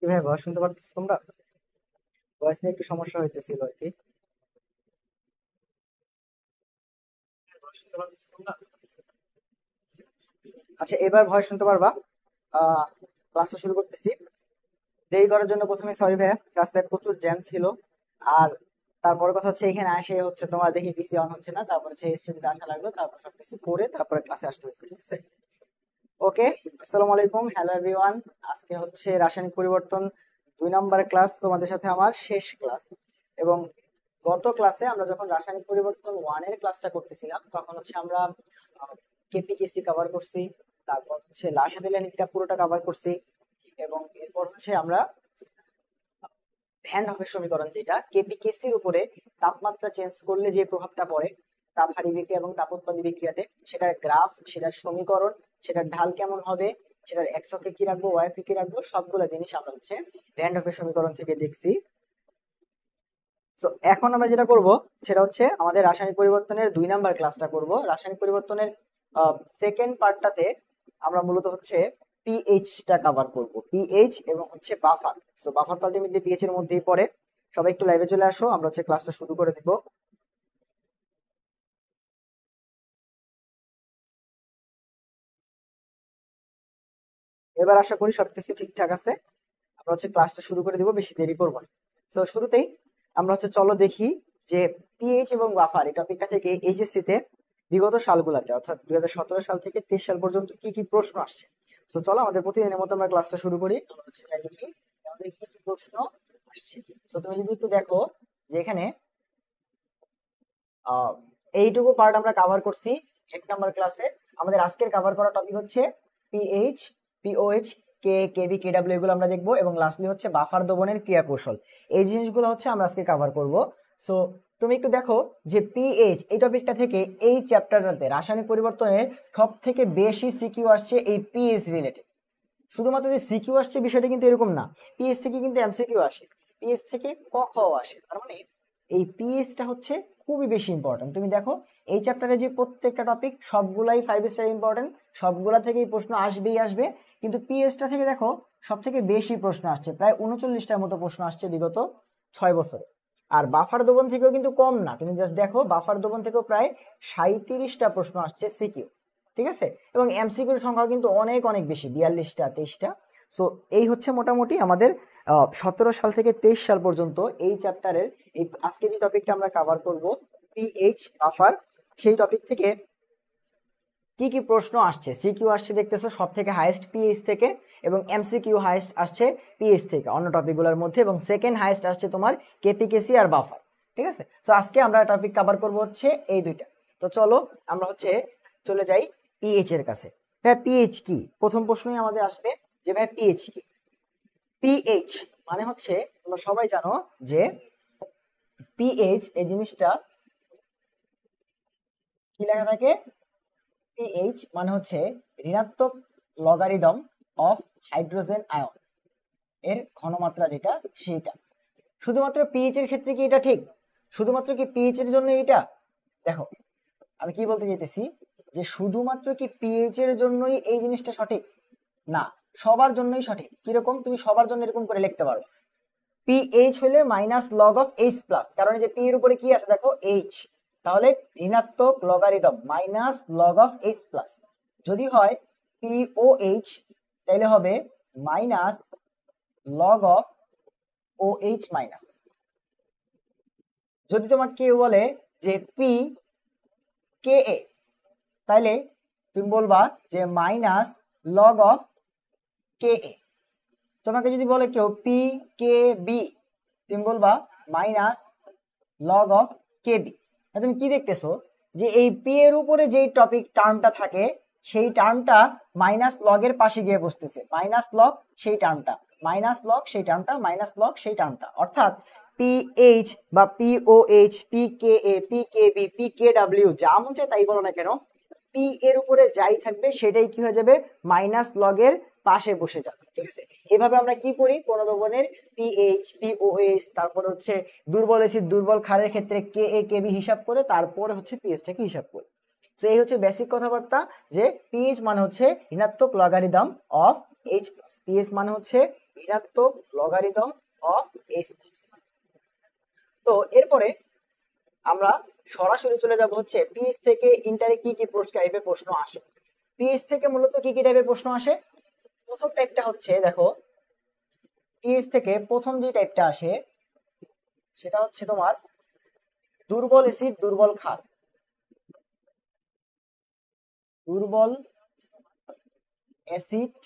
কি ভাই ভয়েস শুনতে পারতেছো তোমরা? ভয়েস নিয়ে একটু সমস্যা হইতেছিল আর কি। ভয়েস শুনতে পারতেছো তোমরা? আচ্ছা, এবার ভয়েস শুনতে পারবা? আহ ক্লাসটা শুরু করতেছি। দেরি করার জন্য প্রথমে সরি ভাইয়া, রাস্তায় প্রচুর জ্যাম ছিল। আর তারপরে কথা হচ্ছে এখানে আসে হচ্ছে তোমার দেখি পিসি অন হচ্ছে না, তারপরে সেই স্টুডিওতে আসা লাগলো, তারপর সবকিছু করে তারপরে ক্লাসে আসতে হয়েছে, ঠিক আছে? ওকে, আসসালামু আলাইকুম, হ্যালো এভরিওয়ান। আজকে হচ্ছে রাসায়নিক পরিবর্তন 2 নম্বর ক্লাস, তোমাদের সাথে আমার শেষ ক্লাস। এবং গত ক্লাসে আমরা যখন রাসায়নিক পরিবর্তন 1 এর ক্লাসটা করতেছিলাম তখন হচ্ছে আমরা কেপিকেসি কভার করছি, তারপর হচ্ছে লাসাদিলা নীতিটা পুরোটা কভার করছি। এবং এরপর হচ্ছে আমরা ভ্যান হফের সমীকরণ, যেটা কেপিকেসির উপরে তাপমাত্রা চেঞ্জ করলে যে প্রভাবটা পড়ে তাপ হারি বিক্রিয়া এবং তাপোৎপাদী বিক্রিয়াতে, সেটার গ্রাফ, সেটার সমীকরণ, সেটার ঢাল কেমন হবে, সেটার এক্স অক্ষে কি রাখবো, ওয়াই অক্ষে কি রাখবো, সবগুলা জিনিস আমরা হচ্ছে ভ্যান হফের সমীকরণ থেকে দেখছি। সো এখন আমরা যেটা করব সেটা হচ্ছে আমাদের রাসায়নিক পরিবর্তনের 2 নম্বর ক্লাসটা করব। রাসায়নিক পরিবর্তনের সেকেন্ড পার্টটাতে আমরা মূলত হচ্ছে পিএইচটা কভার করব, পিএইচ এবং হচ্ছে বাফার। সো বাফার তো আলটিমেটলি পিএইচ এর মধ্যেই পড়ে। সবাই একটু লাইভে চলে আসো, আমরা হচ্ছে ক্লাসটা শুরু করে দিব। এবার আশা করি সবকিছু ঠিকঠাক আছে, আমরা হচ্ছে ক্লাসটা শুরু করে দিব, বেশি দেরি করব না। তো শুরুতেই আমরা হচ্ছে চলো দেখি যে পিএইচ এবং বাফার এই টপিকটা থেকে এইচএসসি তে বিগত সালগুলোতে অর্থাৎ 2017 সাল থেকে 23 সাল পর্যন্ত কি কি প্রশ্ন আসছে। তো চলো আমাদের প্রতিদিনের মতো আমরা ক্লাসটা শুরু করি। আমরা হচ্ছে যাই দেখি আমাদের কি কি প্রশ্ন আসছে। তো তুমি যদি একটু দেখো যে এখানে আহ এইটুকু পার্ট আমরা কভার করছি 1 নম্বর ক্লাসে। আমাদের আজকের কভার করা টপিক হচ্ছে পিএইচ, পিওএইচ, কেবি, কেডব্লিউ, এগুলো আমরা দেখবো। এবং লাস্টলি হচ্ছে বাফার দমনের ক্রিয়া কৌশল। এই জিনিসগুলো হচ্ছে আমরা আজকে কভার করব। সো তুমি একটু দেখো যে পিএইচ এই টপিকটা থেকে এই চ্যাপ্টারটাতে রাসায়নিক পরিবর্তনের সব থেকে বেশি সিকিউ আসছে এই পিএইচ রিলেটেড। শুধুমাত্র যে সিকিউ আসছে বিষয়টা কিন্তু এরকম না, পিএইচ থেকে কিন্তু এমসিকিউ আসে, পিএইচ থেকে ক খ আসে। তার মানে এই পিএইচটা হচ্ছে খুবই বেশি ইম্পর্টেন্ট। তুমি দেখো এই চ্যাপ্টারে যে প্রত্যেকটা টপিক সবগুলাই 5 স্টার ইম্পর্টেন্ট, সবগুলা থেকেই প্রশ্ন আসবেই আসবে। কিন্তু পিএইচটা থেকে দেখো সব থেকে বেশি প্রশ্ন আসছে, প্রায় 39টার মতো প্রশ্ন আসছে বিগত 6 বছরে। আর বাফার দমন থেকেও কিন্তু কম না, তুমি জাস্ট দেখো বাফার দমন থেকেও প্রায় 37টা প্রশ্ন আসছে সিকিউ, ঠিক আছে? এবং এমসিকিউর সংখ্যা কিন্তু অনেক অনেক বেশি, 42টা 23টা। সো এই হচ্ছে মোটামুটি আমাদের 17 সাল থেকে 23 সাল পর্যন্ত এই চ্যাপ্টারের এই আজকে যে টপিকটা আমরা কভার করব পিএইচ বাফার, সেই টপিক থেকে কি কি প্রশ্ন আসছে। সিকিউ আসছে দেখতেছো সব থেকে হাইয়েস্ট পিএইচ থেকে, এবং এমসিকিউ হাইয়েস্ট আসছে পিএইচ থেকে অন্য টপিকগুলোর মধ্যে, এবং সেকেন্ড হাইয়েস্ট আসছে তোমার কেপিকেসি আর বাফার, ঠিক আছে? সো আজকে আমরা টপিক কভার করব হচ্ছে এই দুইটা। তো চলো আমরা হচ্ছে চলে যাই পিএইচ এর কাছে। ভাই পিএইচ কি, প্রথম প্রশ্নই আমাদের আসবে যে ভাই পিএইচ কি। পিএইচ মানে হচ্ছে তোমরা সবাই জানো যে পিএইচ এই জিনিসটা কি লেখা থাকে, পিএইচ মানে হচ্ছে ঋণাত্মক লগারিদম অফ হাইড্রোজেন আয়ন এর ঘনমাত্রা, যেটা সেইটা। শুধুমাত্র পিএইচ এর ক্ষেত্রে কি এটা ঠিক? শুধুমাত্র কি পিএইচ এর জন্য এটা? দেখো আমি কি বলতে চাইতেছি যে শুধুমাত্র কি পিএইচ এর জন্যই এই জিনিসটা সঠিক? না, সবার জন্যই সঠিক। কিরকম, তুমি সবার জন্য এরকম করে লিখতে পারো, পিএইচ হলে minus log of H plus, কারণ যে পি এর উপরে কি আছে দেখো এইচ, তাহলে ঋণাত্মক logarithm minus log of H plus. যদি হয় পিওএইচ তাহলে হবে minus log of O H minus. যদি তোমাকে কেউ বলে যে পি কে এ, তাহলে তুমি বলবা যে minus log of K A. তোমাকে যদি বলে কেউ পি কে বি, তুমি বলবা minus log of K B. তুমি কি দেখতেছো যে এই পি এর উপরে যেই টপিক টার্মটা থাকে সেই টার্মটা মাইনাস লগ এর পাশে গিয়ে বসতেছে, মাইনাস লগ সেই টার্মটা, মাইনাস লগ সেই টার্মটা, মাইনাস লগ সেই টার্মটা। অর্থাৎ পিএইচ বা পিওএইচ, পি কে এ, P K B, P K W, যা মন চায় তাই বলো না কেন, পি এর উপরে যাই থাকবে সেটাই কি হয়ে যাবে, মাইনাস লগ এর পাশে বসে যাবে, ঠিক আছে? এভাবে আমরা কি করি, কোন দ্রবণের পিএইচ, পিওএইচ, তারপর হচ্ছে দুর্বল এসিড, দুর্বল ক্ষারের ক্ষেত্রে কে এ, কে বি হিসাব করে তারপরে হচ্ছে পিএইচ টাকে হিসাব করি। তো এই হচ্ছে বেসিক কথাবার্তা, যে পিএইচ মানে হচ্ছে ঋণাত্মক logarithm of H plus, pH মানে হচ্ছে ঋণাত্মক লগারিদম অফ এইচ প্লাস। তো এরপরে আমরা সরাসরি চলে যাব হচ্ছে পিএইচ থেকে ইন্টারে কি কি টাইপের প্রশ্ন আসে। পিএইচ থেকে মূলত কি কি টাইপের প্রশ্ন আসে? প্রথম টাইপটা হচ্ছে, দেখো পিএইচ থেকে প্রথম যে টাইপটা আসে সেটা হচ্ছে তোমার দুর্বল অ্যাসিড দুর্বল ক্ষার। দুর্বল অ্যাসিড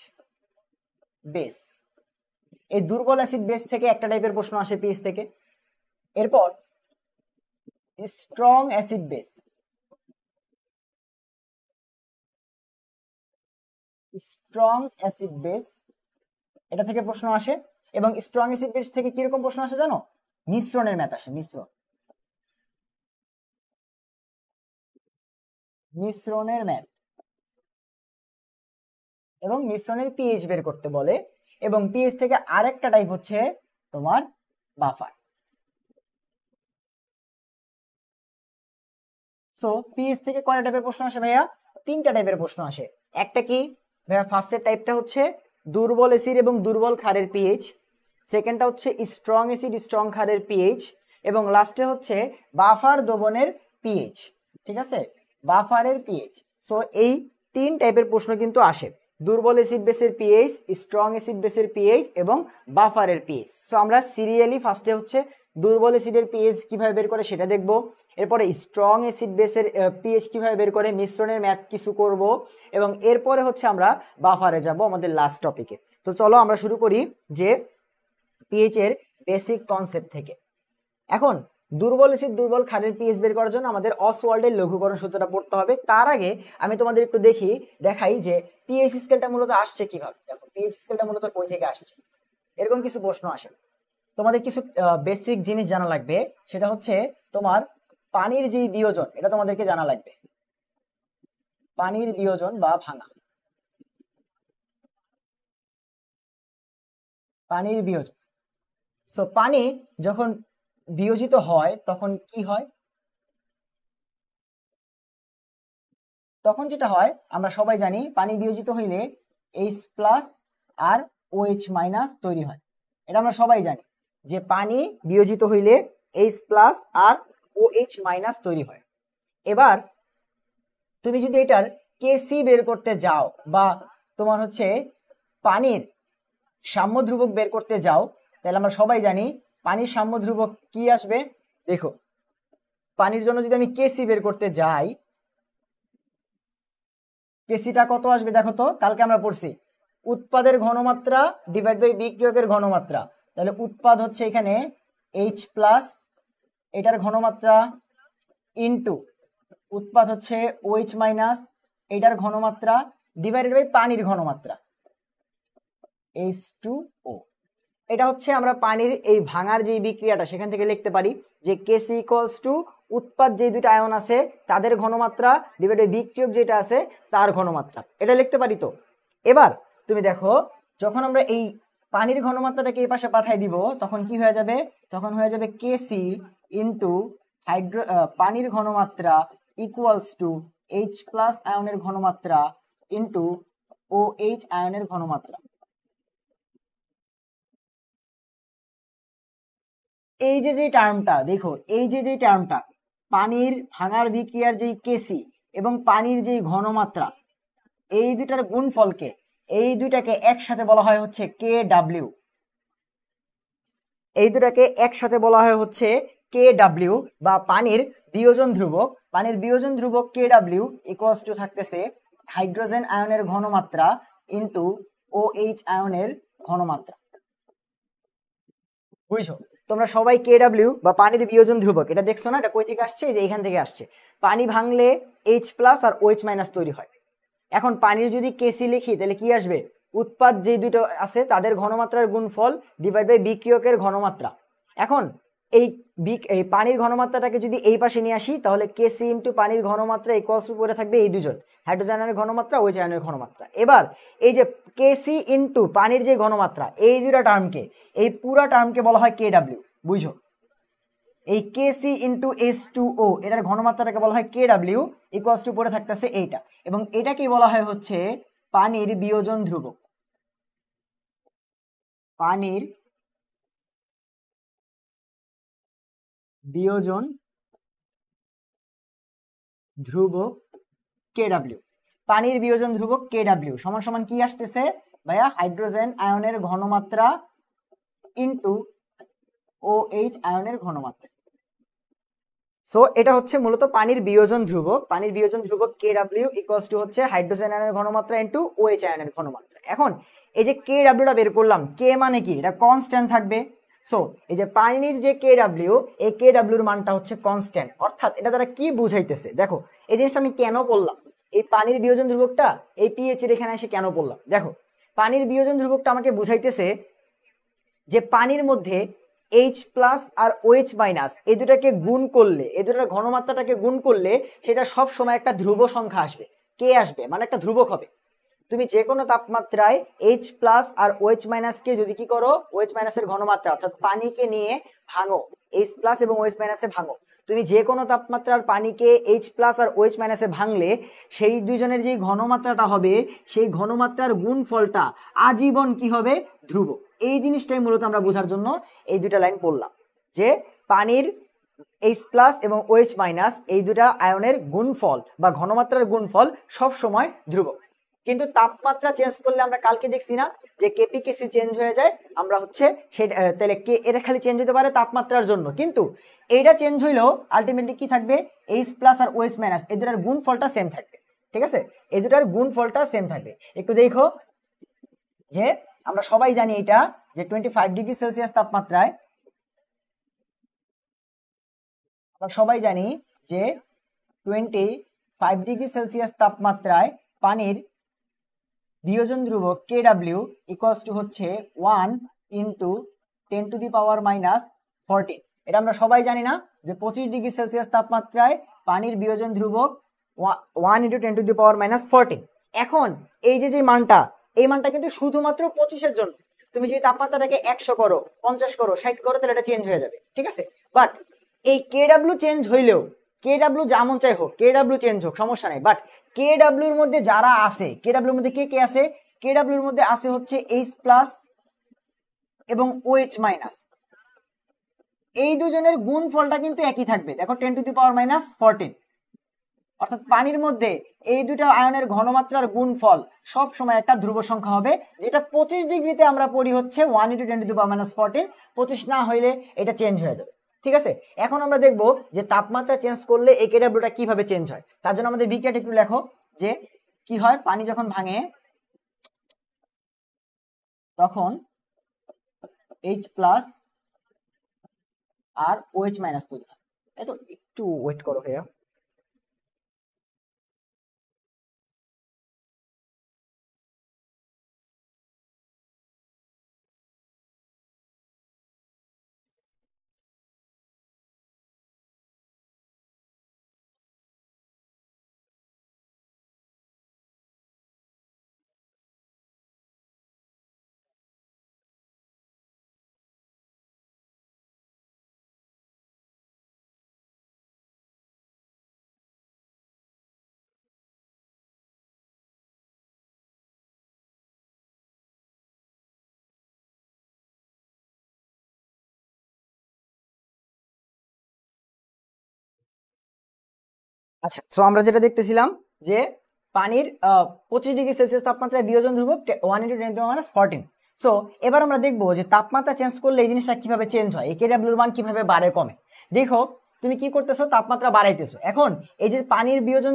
বেস, এই দুর্বল অ্যাসিড বেস থেকে একটা টাইপের প্রশ্ন আসে পিএইচ থেকে। এরপর strong acid base, strong acid base এটা থেকে প্রশ্ন আসে। এবং স্ট্রং অ্যাসিড বেস থেকে কিরকম প্রশ্ন আসে জানো? মিশ্রণের ম্যাথ আসে, মিশ্রণের ম্যাথ এবং মিশ্রণের পিএইচ বের করতে বলে। এবং পিএইচ থেকে আরেকটা টাইপ হচ্ছে তোমার বাফার। সো পিএইচ থেকে কয়টা টাইপের প্রশ্ন আসে ভাইয়া? তিনটা টাইপের প্রশ্ন আসে। একটা কি ভাইয়া? ফার্স্টের টাইপটা হচ্ছে দুর্বল অ্যাসিড এবং দুর্বল ক্ষারের পিএইচ, সেকেন্ডটা হচ্ছে স্ট্রং অ্যাসিড স্ট্রং ক্ষারের পিএইচ, এবং লাস্টে হচ্ছে বাফার দ্রবণের পিএইচ। ঠিক আছে, বাফারের পিএইচ। সো এই তিন টাইপের প্রশ্ন কিন্তু আসে, দুর্বল অ্যাসিড বেসের পিএইচ, স্ট্রং অ্যাসিড বেসের পিএইচ এবং বাফারের পিএইচ। সো আমরা সিরিয়ালি ফার্স্টে হচ্ছে দুর্বল অ্যাসিডের পিএইচ কিভাবে বের করে সেটা দেখব, এরপরে স্ট্রং অ্যাসিড বেসের পিএইচ কিভাবে বের করে, মিশ্রণের ম্যাথ কিছু করব, এবং এরপরে হচ্ছে আমরা বাফারে যাব আমাদের লাস্ট টপিকে। তো চলো আমরা শুরু করি যে পিএইচ এর বেসিক কনসেপ্ট থেকে। এখন দুর্বল অ্যাসিড দুর্বল ক্ষারের পিএইচ বের করার জন্য আমাদের অসওয়াল্ডের লঘুকরণ সূত্রটা পড়তে হবে। তার আগে আমি তোমাদের একটু দেখাই যে পিএইচ স্কেলটা মূলত আসছে কিভাবে। দেখো পিএইচ স্কেলটা মূলত কই থেকে আসছে, এরকম কিছু প্রশ্ন আসে। তোমাদের কিছু বেসিক জিনিস জানা লাগবে, সেটা হচ্ছে তোমার পানির যে বিয়োজন, এটা তোমাদেরকে জানা লাগবে, পানির বিয়োজন বা ভাঙা, পানির বিয়োজন। সো পানি যখন বিয়োজিত হয় তখন কি হয়? তখন যেটা হয় আমরা সবাই জানি, পানি বিয়োজিত হইলে H+ আর OH- তৈরি হয়। এটা আমরা সবাই জানি যে পানি বিয়োজিত হইলে H+ আর OH- তৈরি হয়। এবার তুমি যদি এটার কেসি বের করতে যাও বা তোমার হচ্ছে পানির সাম্য ধ্রুবক বের করতে যাও, তাহলে আমরা সবাই জানি পানির সাম্য ধ্রুবক কি আসবে। দেখো পানির জন্য যদি আমি কেসি বের করতে যাই, কেসিটা কত আসবে? দেখো তো কালকে আমরা পড়ছি উৎপাদের ঘনমাত্রা ডিভাইড বাই বিক্রিয়কের ঘনমাত্রা। তাহলে উৎপাদ হচ্ছে এখানে H+, এটার ঘনমাত্রা ইনটু উৎপাদ হচ্ছে OH-, এটার ঘনমাত্রা ডিভাইডেড বাই পানির ঘনমাত্রা H2O। এটা হচ্ছে আমরা পানির এই ভাঙার যে বিক্রিয়াটা সেখান থেকে লিখতে পারি যে কেসি ইকুয়ালস টু উৎপাদ যে দুইটা আয়ন আছে তাদের ঘনমাত্রা ডিভাইড বাই বিক্রিয়ক যেটা আছে তার ঘনমাত্রা, এটা লিখতে পারি। তো এবার তুমি দেখো যখন আমরা এই পানির ঘনমাত্রাটাকে এই পাশে পাঠাই দিব তখন কি হয়ে যাবে? তখন হয়ে যাবে কেসি ইনটু পানির ঘনমাত্রা ইকুয়ালস টু H+ আয়নের ঘনমাত্রা ইনটু OH আয়নের ঘনমাত্রা। এই যে টার্মটা দেখো, এই যে টার্মটা পানির ভাঙার বিক্রিয়ার যেই কেসি এবং পানির যেই ঘনমাত্রা, এই দুটার গুণফলকে, এই দুটাকে একসাথে বলা হয় হচ্ছে KW। এই দুটাকে একসাথে বলা হয় হচ্ছে KW বা পানির বিয়োজন ধ্রুবক। পানির বিয়োজন ধ্রুবক KW ইকুয়ালস টু থাকতেছে হাইড্রোজেন আয়নের ঘনমাত্রা ইনটু OH আয়নের ঘনমাত্রা। বুঝছো? তোমরা সবাই KW বা পানির বিয়োজন ধ্রুবক এটা দেখছো না? এটা কই থেকে আসছে? যে এখান থেকে আসছে। পানি ভাঙলে H+ আর OH- তৈরি হয়। এখন পানির যদি কেসি লিখি তাহলে কি আসবে? উৎপাদ যে দুটো আছে তাদের ঘনমাত্রার গুণফল ডিভাইড বাই বিক্রিয়কের ঘনমাত্রা। এখন এই পানির ঘনমাত্রাটাকে যদি এই পাশে নিয়ে আসি তাহলে কেসি ইনটু পানির ঘনমাত্রা ইকুয়ালস টু করে থাকবে এই দুজন, হাইড্রোজেন আয়নের ঘনমাত্রা OH আয়নের ঘনমাত্রা। এবার এই যে কেসি ইনটু পানির যে ঘনমাত্রা, এই দুটো টার্মকে, এই পুরা টার্মকে বলা হয় KW। বুঝো? এই কেসি ইনটু H2O এটার ঘনমাত্রাটাকে বলা হয় KW ইকুয়ালস টু পড়ে থাকতেছে এইটা, এবং এটাকেই বলা হয় হচ্ছে পানির বিয়োজন ধ্রুবক। পানির বিয়োজন ধ্রুবক কেডব্লিউ। পানির বিয়োজন ধ্রুবক কেডব্লিউ সমান সমান কি আসতেছে ভাইয়া? হাইড্রোজেন আয়নের ঘনমাত্রা ইনটু OH আয়নের ঘনমাত্রা। সো এটা হচ্ছে মূলত পানির বিয়োজন ধ্রুবক। পানির বিয়োজন ধ্রুবক কেডব্লিউ ইকুয়ালস টু হচ্ছে হাইড্রোজেন আয়নের ঘনমাত্রা ইনটু OH আয়নের ঘনমাত্রা। এখন এই যে কেডব্লিউটা বের করলাম, কে মানে কি? এটা কনস্ট্যান্ট থাকবে। সো এই যে পানির যে কেডব্লিউ, এই কেডব্লিউর মানটা হচ্ছে কনস্ট্যান্ট। অর্থাৎ এটা দ্বারা কি বুঝাইতেছে দেখো, এই জিনিসটা আমি কেন বললাম, এই পানির বিয়োজন ধ্রুবকটা এই পিএইচ এর এখানে এসে কেন বললাম? দেখো, পানির বিয়োজন ধ্রুবকটা আমাকে বুঝাইতেছে যে পানির মধ্যে H প্লাস আর OH মাইনাস এই দুটাকে গুণ করলে, এই দুটার ঘনমাত্রাটাকে গুণ করলে সেটা সব সময় একটা ধ্রুব সংখ্যা আসবে, কে আসবে মানে একটা ধ্রুবক হবে। তুমি যে কোনো তাপমাত্রায় H প্লাস আর OH মাইনাস কে যদি কি করো, OH মাইনাসের ঘনমাত্রা অর্থাৎ পানিকে নিয়ে ভাঙো, H প্লাস এবং OH মাইনাসে ভাঙো, তুমি যে কোনো তাপমাত্রার পানিকে H প্লাস আর OH মাইনাসে ভাঙলে সেই দুইজনের যে ঘনমাত্রাটা হবে, সেই ঘনমাত্রার গুণফলটা আজীবন কি হবে? ধ্রুব। এই জিনিসটাই মূলত আমরা বোঝার জন্য এই দুটা লাইন পড়লাম, যে পানির H প্লাস এবং OH মাইনাস এই দুটা আয়নের গুণফল বা ঘনমাত্রার গুণফল সব সময় ধ্রুব। কিন্তু তাপমাত্রা চেঞ্জ করলে আমরা কালকে দেখছি না যে কেপি কেসি চেঞ্জ হয়ে যায়, আমরা হচ্ছে সেই তাহলে কে এটা খালি চেঞ্জ হতে পারে তাপমাত্রার জন্য, কিন্তু এইটা চেঞ্জ হইলেও আলটিমেটলি কি থাকবে? H প্লাস আর OH মাইনাস এই দুটার গুণফলটা সেম থাকবে। ঠিক আছে, এই দুটার গুণফলটা সেম থাকবে। একটু দেখো যে আমরা সবাই জানি এটা যে 25 ডিগ্রি সেলসিয়াস তাপমাত্রায়, আমরা সবাই জানি যে 25 ডিগ্রি সেলসিয়াস তাপমাত্রায় পানির বিয়োজন ধ্রুবক কেডব্লিউ ইকুয়ালস টু হচ্ছে 1 into 10 to the power minus 14। এটা আমরা সবাই জানি না যে 25 ডিগ্রি সেলসিয়াস তাপমাত্রায় পানির বিয়োজন ধ্রুবক 1 into 10 to the power minus 14। এখন এই যে মানটা, এই মানটা কিন্তু শুধুমাত্র 25-এর জন্য। তুমি যদি তাপমাত্রাটাকে 100 করো, 50 করো, 60 করো, তাহলে এটা চেঞ্জ হয়ে যাবে। ঠিক আছে, বাট এই কেডব্লিউ চেঞ্জ হইলেও, কেডব্লিউ যেমন চাই হোক, কেডব্লিউ চেঞ্জ হোক সমস্যা নাই, বাট কেডব্লিউর মধ্যে যারা আছে, কেডব্লিউর মধ্যে কে কে আছে? কেডব্লিউর মধ্যে আছে হচ্ছে H প্লাস এবং OH মাইনাস, এই দুজনের গুণফলটা কিন্তু একই থাকবে। দেখো 10 টু দি পাওয়ার মাইনাস 14, অর্থাৎ পানির মধ্যে এই দুটো আয়নের ঘনমাত্রার গুণফল সব সময় একটা ধ্রুব সংখ্যা হবে, যেটা 25 ডিগ্রিতে আমরা পড়ি হচ্ছে 1 into 10 to the power minus 14। 25 না হইলে এটা চেঞ্জ হয়ে যাবে। ঠিক আছে, এখন আমরা দেখবো যে তাপমাত্রা চেঞ্জ করলে এই কেডব্লিউটা কিভাবে চেঞ্জ হয়। তার জন্য আমাদের বিক্রিয়াটা একটু লেখো যে কি হয়, পানি যখন ভাঙে তখন H প্লাস আর OH মাইনাস তৈরি হয়। এই তো একটু ওয়েট করো ভাইয়া। আচ্ছা, তো আমরা যেটা দেখতেছিলাম যে পানির 25 ডিগ্রি সেলসিয়াস তাপমাত্রায় বিয়োজন ধ্রুবক 1 into 10 to the minus 14। So এবার আমরা দেখবো যে তাপমাত্রা চেঞ্জ করলে এই জিনিসটা কিভাবে চেঞ্জ হয়, এই কেডব্লিউর মান কিভাবে বাড়ে কমে। দেখো তুমি কি করতেছো, তাপমাত্রা বাড়াইতেছো। এখন এই যে পানির বিয়োজন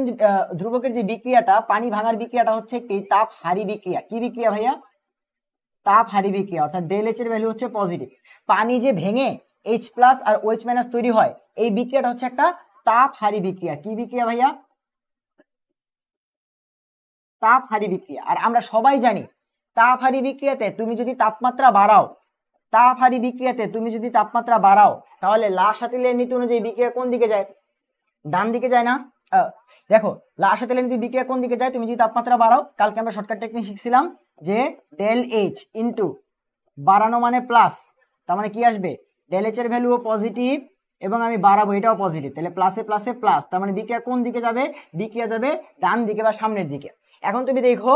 ধ্রুবকের যে বিক্রিয়াটা, পানি ভাঙার বিক্রিয়াটা হচ্ছে একটি তাপ হারি বিক্রিয়া। কি বিক্রিয়া ভাইয়া? তাপ হারি বিক্রিয়া, অর্থাৎ ডেল এইচ এর ভ্যালু হচ্ছে পজিটিভ। পানি যে ভেঙে H প্লাস আর OH মাইনাস তৈরি হয়, এই বিক্রিয়াটা হচ্ছে একটা তাপ হারি বিক্রিয়া। কি বিক্রিয়া ভাইয়া? তাপ হারি বিক্রিয়া। আর আমরা সবাই জানি তাপ হারি বিক্রিয়াতে তুমি যদি তাপমাত্রা বাড়াও, তাপ হারি বিক্রিয়াতে তুমি যদি তাপমাত্রা বাড়াও, তাহলে লাসাতিলের নীতি অনুযায়ী বিক্রিয়া কোন দিকে যায়? ডান দিকে যায় না? দেখো লাসাতিলের নীতি বিক্রিয়া কোন দিকে যায়? তুমি যদি তাপমাত্রা বাড়াও, কালকে আমরা শর্টকাট টেকনিক শিখছিলাম যে ডেল এইচ ইন্টু বাড়ানো মানে প্লাস, তার মানে কি আসবে? ডেল এইচ এর ভ্যালুও পজিটিভ এবং আমি বাড়াবো এটাও পজিটিভ, তাহলে প্লাসে প্লাসে প্লাস, তার মানে বিক্রিয়া কোন দিকে যাবে? বিক্রিয়া যাবে ডান দিকে বা সামনের দিকে। এখন তুমি দেখো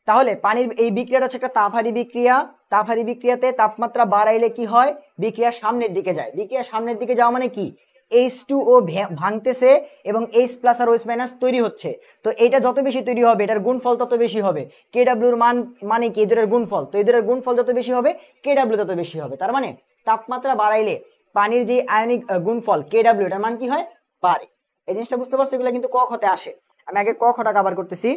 তাহলে পানির এই বিক্রিয়াটা হচ্ছে একটা তাপহারী বিক্রিয়া। তাপহারী বিক্রিয়াতে তাপমাত্রা বাড়াইলে কি হয়, বিক্রিয়া সামনের দিকে যায়। বিক্রিয়া সামনের দিকে যাওয়া মানে কি, H2O ভাঙতেছে এবং H+ আর OH- তৈরি হচ্ছে। তো এটা যত বেশি তৈরি হবে এটার গুণফল তত বেশি হবে। KW এর মান মানে কি, এই দুটোর গুণফল, তো এই দুটোর গুণফল যত বেশি হবে KW তত বেশি হবে। তার মানে তাপমাত্রা বাড়াইলে পানির যে আয়নিক গুণফল KW এটার মান কি হয়, বাড়ে। এই জিনিসটা বুঝতে পারছো? এগুলো কিন্তু ক খতে আসে। আমি আগে ক খটা কভার করতেছি,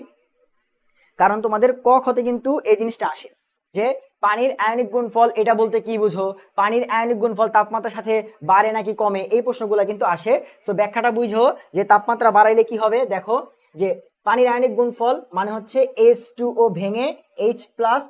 কারণ তোমাদের ক খতে কিন্তু এই জিনিসটা আসে যে পানির আয়নিক গুণফল এটা বলতে কি বুঝো, পানির আয়নিক গুণফল তাপমাত্রার সাথে বাড়ে নাকি কমে, এই প্রশ্নগুলো কিন্তু আসে। সো ব্যাখ্যাটা বুঝো যে তাপমাত্রা বাড়াইলে কি হবে। দেখো যে পানির আয়নিক গুণফল মানে হচ্ছে H2O ভেঙে H+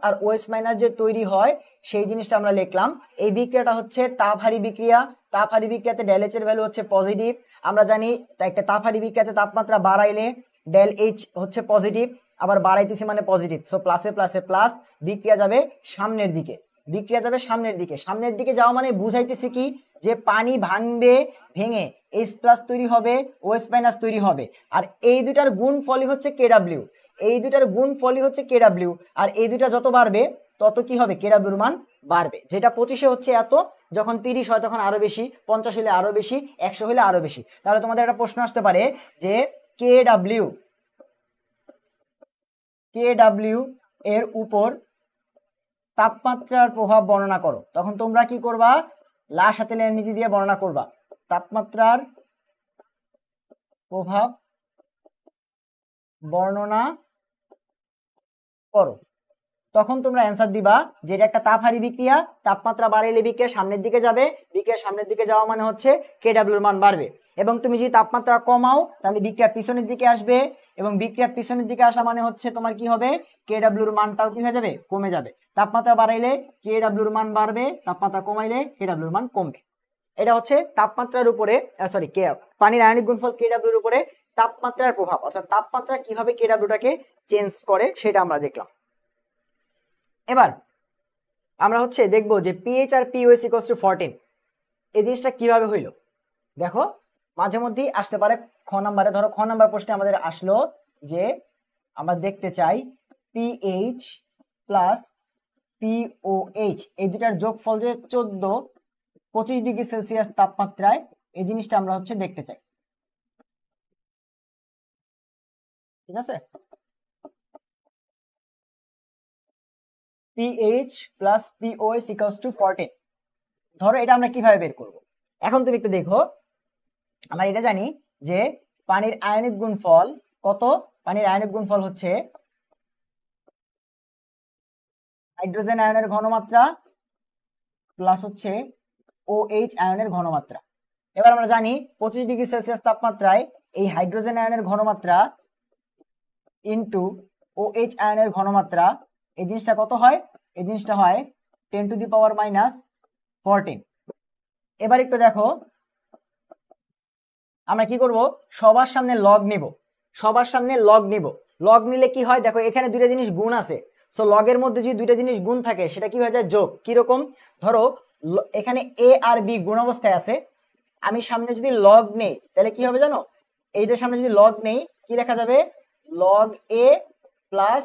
আর OH- যে তৈরি হয় সেই জিনিসটা আমরা লিখলাম। এই বিক্রিয়াটা হচ্ছে তাপহারী বিক্রিয়া। তাপহারী বিক্রিয়াতে ΔH এর ভ্যালু হচ্ছে পজিটিভ। আমরা জানি একটা তাপহারী বিক্রিয়াতে তাপমাত্রা বাড়াইলে ΔH হচ্ছে পজিটিভ, আবার বাড়াইতেছি মানে পজিটিভ। সো প্লাসে প্লাসে প্লাস, বিক্রিয়া যাবে সামনের দিকে। বিক্রিয়া যাবে সামনের দিকে। সামনের দিকে যাওয়া মানে বুঝাইতেছি কি, যে পানি ভাঙবে, ভেঙে H+ তৈরি হবে, OH- তৈরি হবে। আর এই দুটার গুণফলই হচ্ছে KW। এই দুটার গুণফলই হচ্ছে KW। আর এই দুটা যত বাড়বে তত কি হবে, KW এর মান বাড়বে। যেটা 25-এ হচ্ছে এত, যখন 30 হয় তখন আরো বেশি, 50 হলে আরো বেশি, 100 হলে আরো বেশি। তাহলে তোমাদের একটা প্রশ্ন আসতে পারে যে KW এর উপর তাপমাত্রার প্রভাব বর্ণনা করো। তখন তোমরা কি করবা, লা সাথে লের নীতি দিয়ে বর্ণনা করবা। তাপমাত্রার প্রভাব বর্ণনা করো। তখন তোমরা অ্যান্সার দিবা যে এটা একটা তাপহারী বিক্রিয়া, তাপমাত্রা বাড়াইলে বিক্রিয়া সামনের দিকে যাবে, বিক্রিয়া সামনের দিকে যাওয়া মানে হচ্ছে KW এর মান বাড়বে। এবং তুমি যদি তাপমাত্রা কমাও তাহলে বিক্রিয়া পিছনের দিকে আসবে, এবং বিক্রিয়া পিছনের দিকে আসা মানে হচ্ছে তোমার কি হবে, KW এর মানটাও কি হয়ে যাবে, কমে যাবে। তাপমাত্রা বাড়াইলে KW এর মান বাড়বে, তাপমাত্রা কমাইলে KW এর মান কমবে। এটা হচ্ছে তাপমাত্রার উপরে পানির আয়নিক গুণফল KW এর উপরে তাপমাত্রার প্রভাব, অর্থাৎ তাপমাত্রা কিভাবে KW টাকে চেঞ্জ করে সেটা আমরা দেখলাম। এবার আমরা হচ্ছে দেখবো যে পিএইচ আর পিওএস ইকুয়ালস টু 14 এই জিনিসটা কিভাবে হইলো। দেখো মাঝে মধ্যেই আসতে পারে খ নাম্বারে, ধরো খ নাম্বার প্রশ্নে আমাদের আসলো যে আমরা দেখতে চাই পিএইচ প্লাস পিওএইচ এই দুটার যোগফল যে 25 ডিগ্রি সেলসিয়াস তাপমাত্রায়, এই জিনিসটা আমরা হচ্ছে দেখতে চাই। ঠিক আছে, pH plus pOH equals to 14। ধরো এটা আমরা কিভাবে বের করব। এখন তুমি একটু দেখো, আমরা এটা জানি যে পানির আয়নিক গুণফল কত, পানির আয়নিক গুণফল হচ্ছে হাইড্রোজেন আয়নের ঘনমাত্রা প্লাস হচ্ছে OH আয়নের ঘনমাত্রা। এবার আমরা জানি 25 ডিগ্রি সেলসিয়াস তাপমাত্রায় এই হাইড্রোজেন আয়নের ঘনমাত্রা ইন্টু OH আয়নের ঘনমাত্রা, এই জিনিসটা কত হয়, এই জিনিসটা হয় 10⁻⁻14। এবার একটু দেখো আমরা কি করব, সবার সামনে লগ নিব, সবার সামনে লগ নিব। লগ নিলে কি হয়, দেখো এখানে দুইটা জিনিস গুণ আছে। সো লগের মধ্যে যদি দুইটা জিনিস গুণ থাকে সেটা কি হয়ে যায়, যোগ। কিরকম, ধরো এখানে এ আর বি গুণ অবস্থায় আছে, আমি সামনে যদি লগ নেই তাহলে কি হবে জানো, এইটার সামনে যদি লগ নেই কি লেখা যাবে, লগ এ প্লাস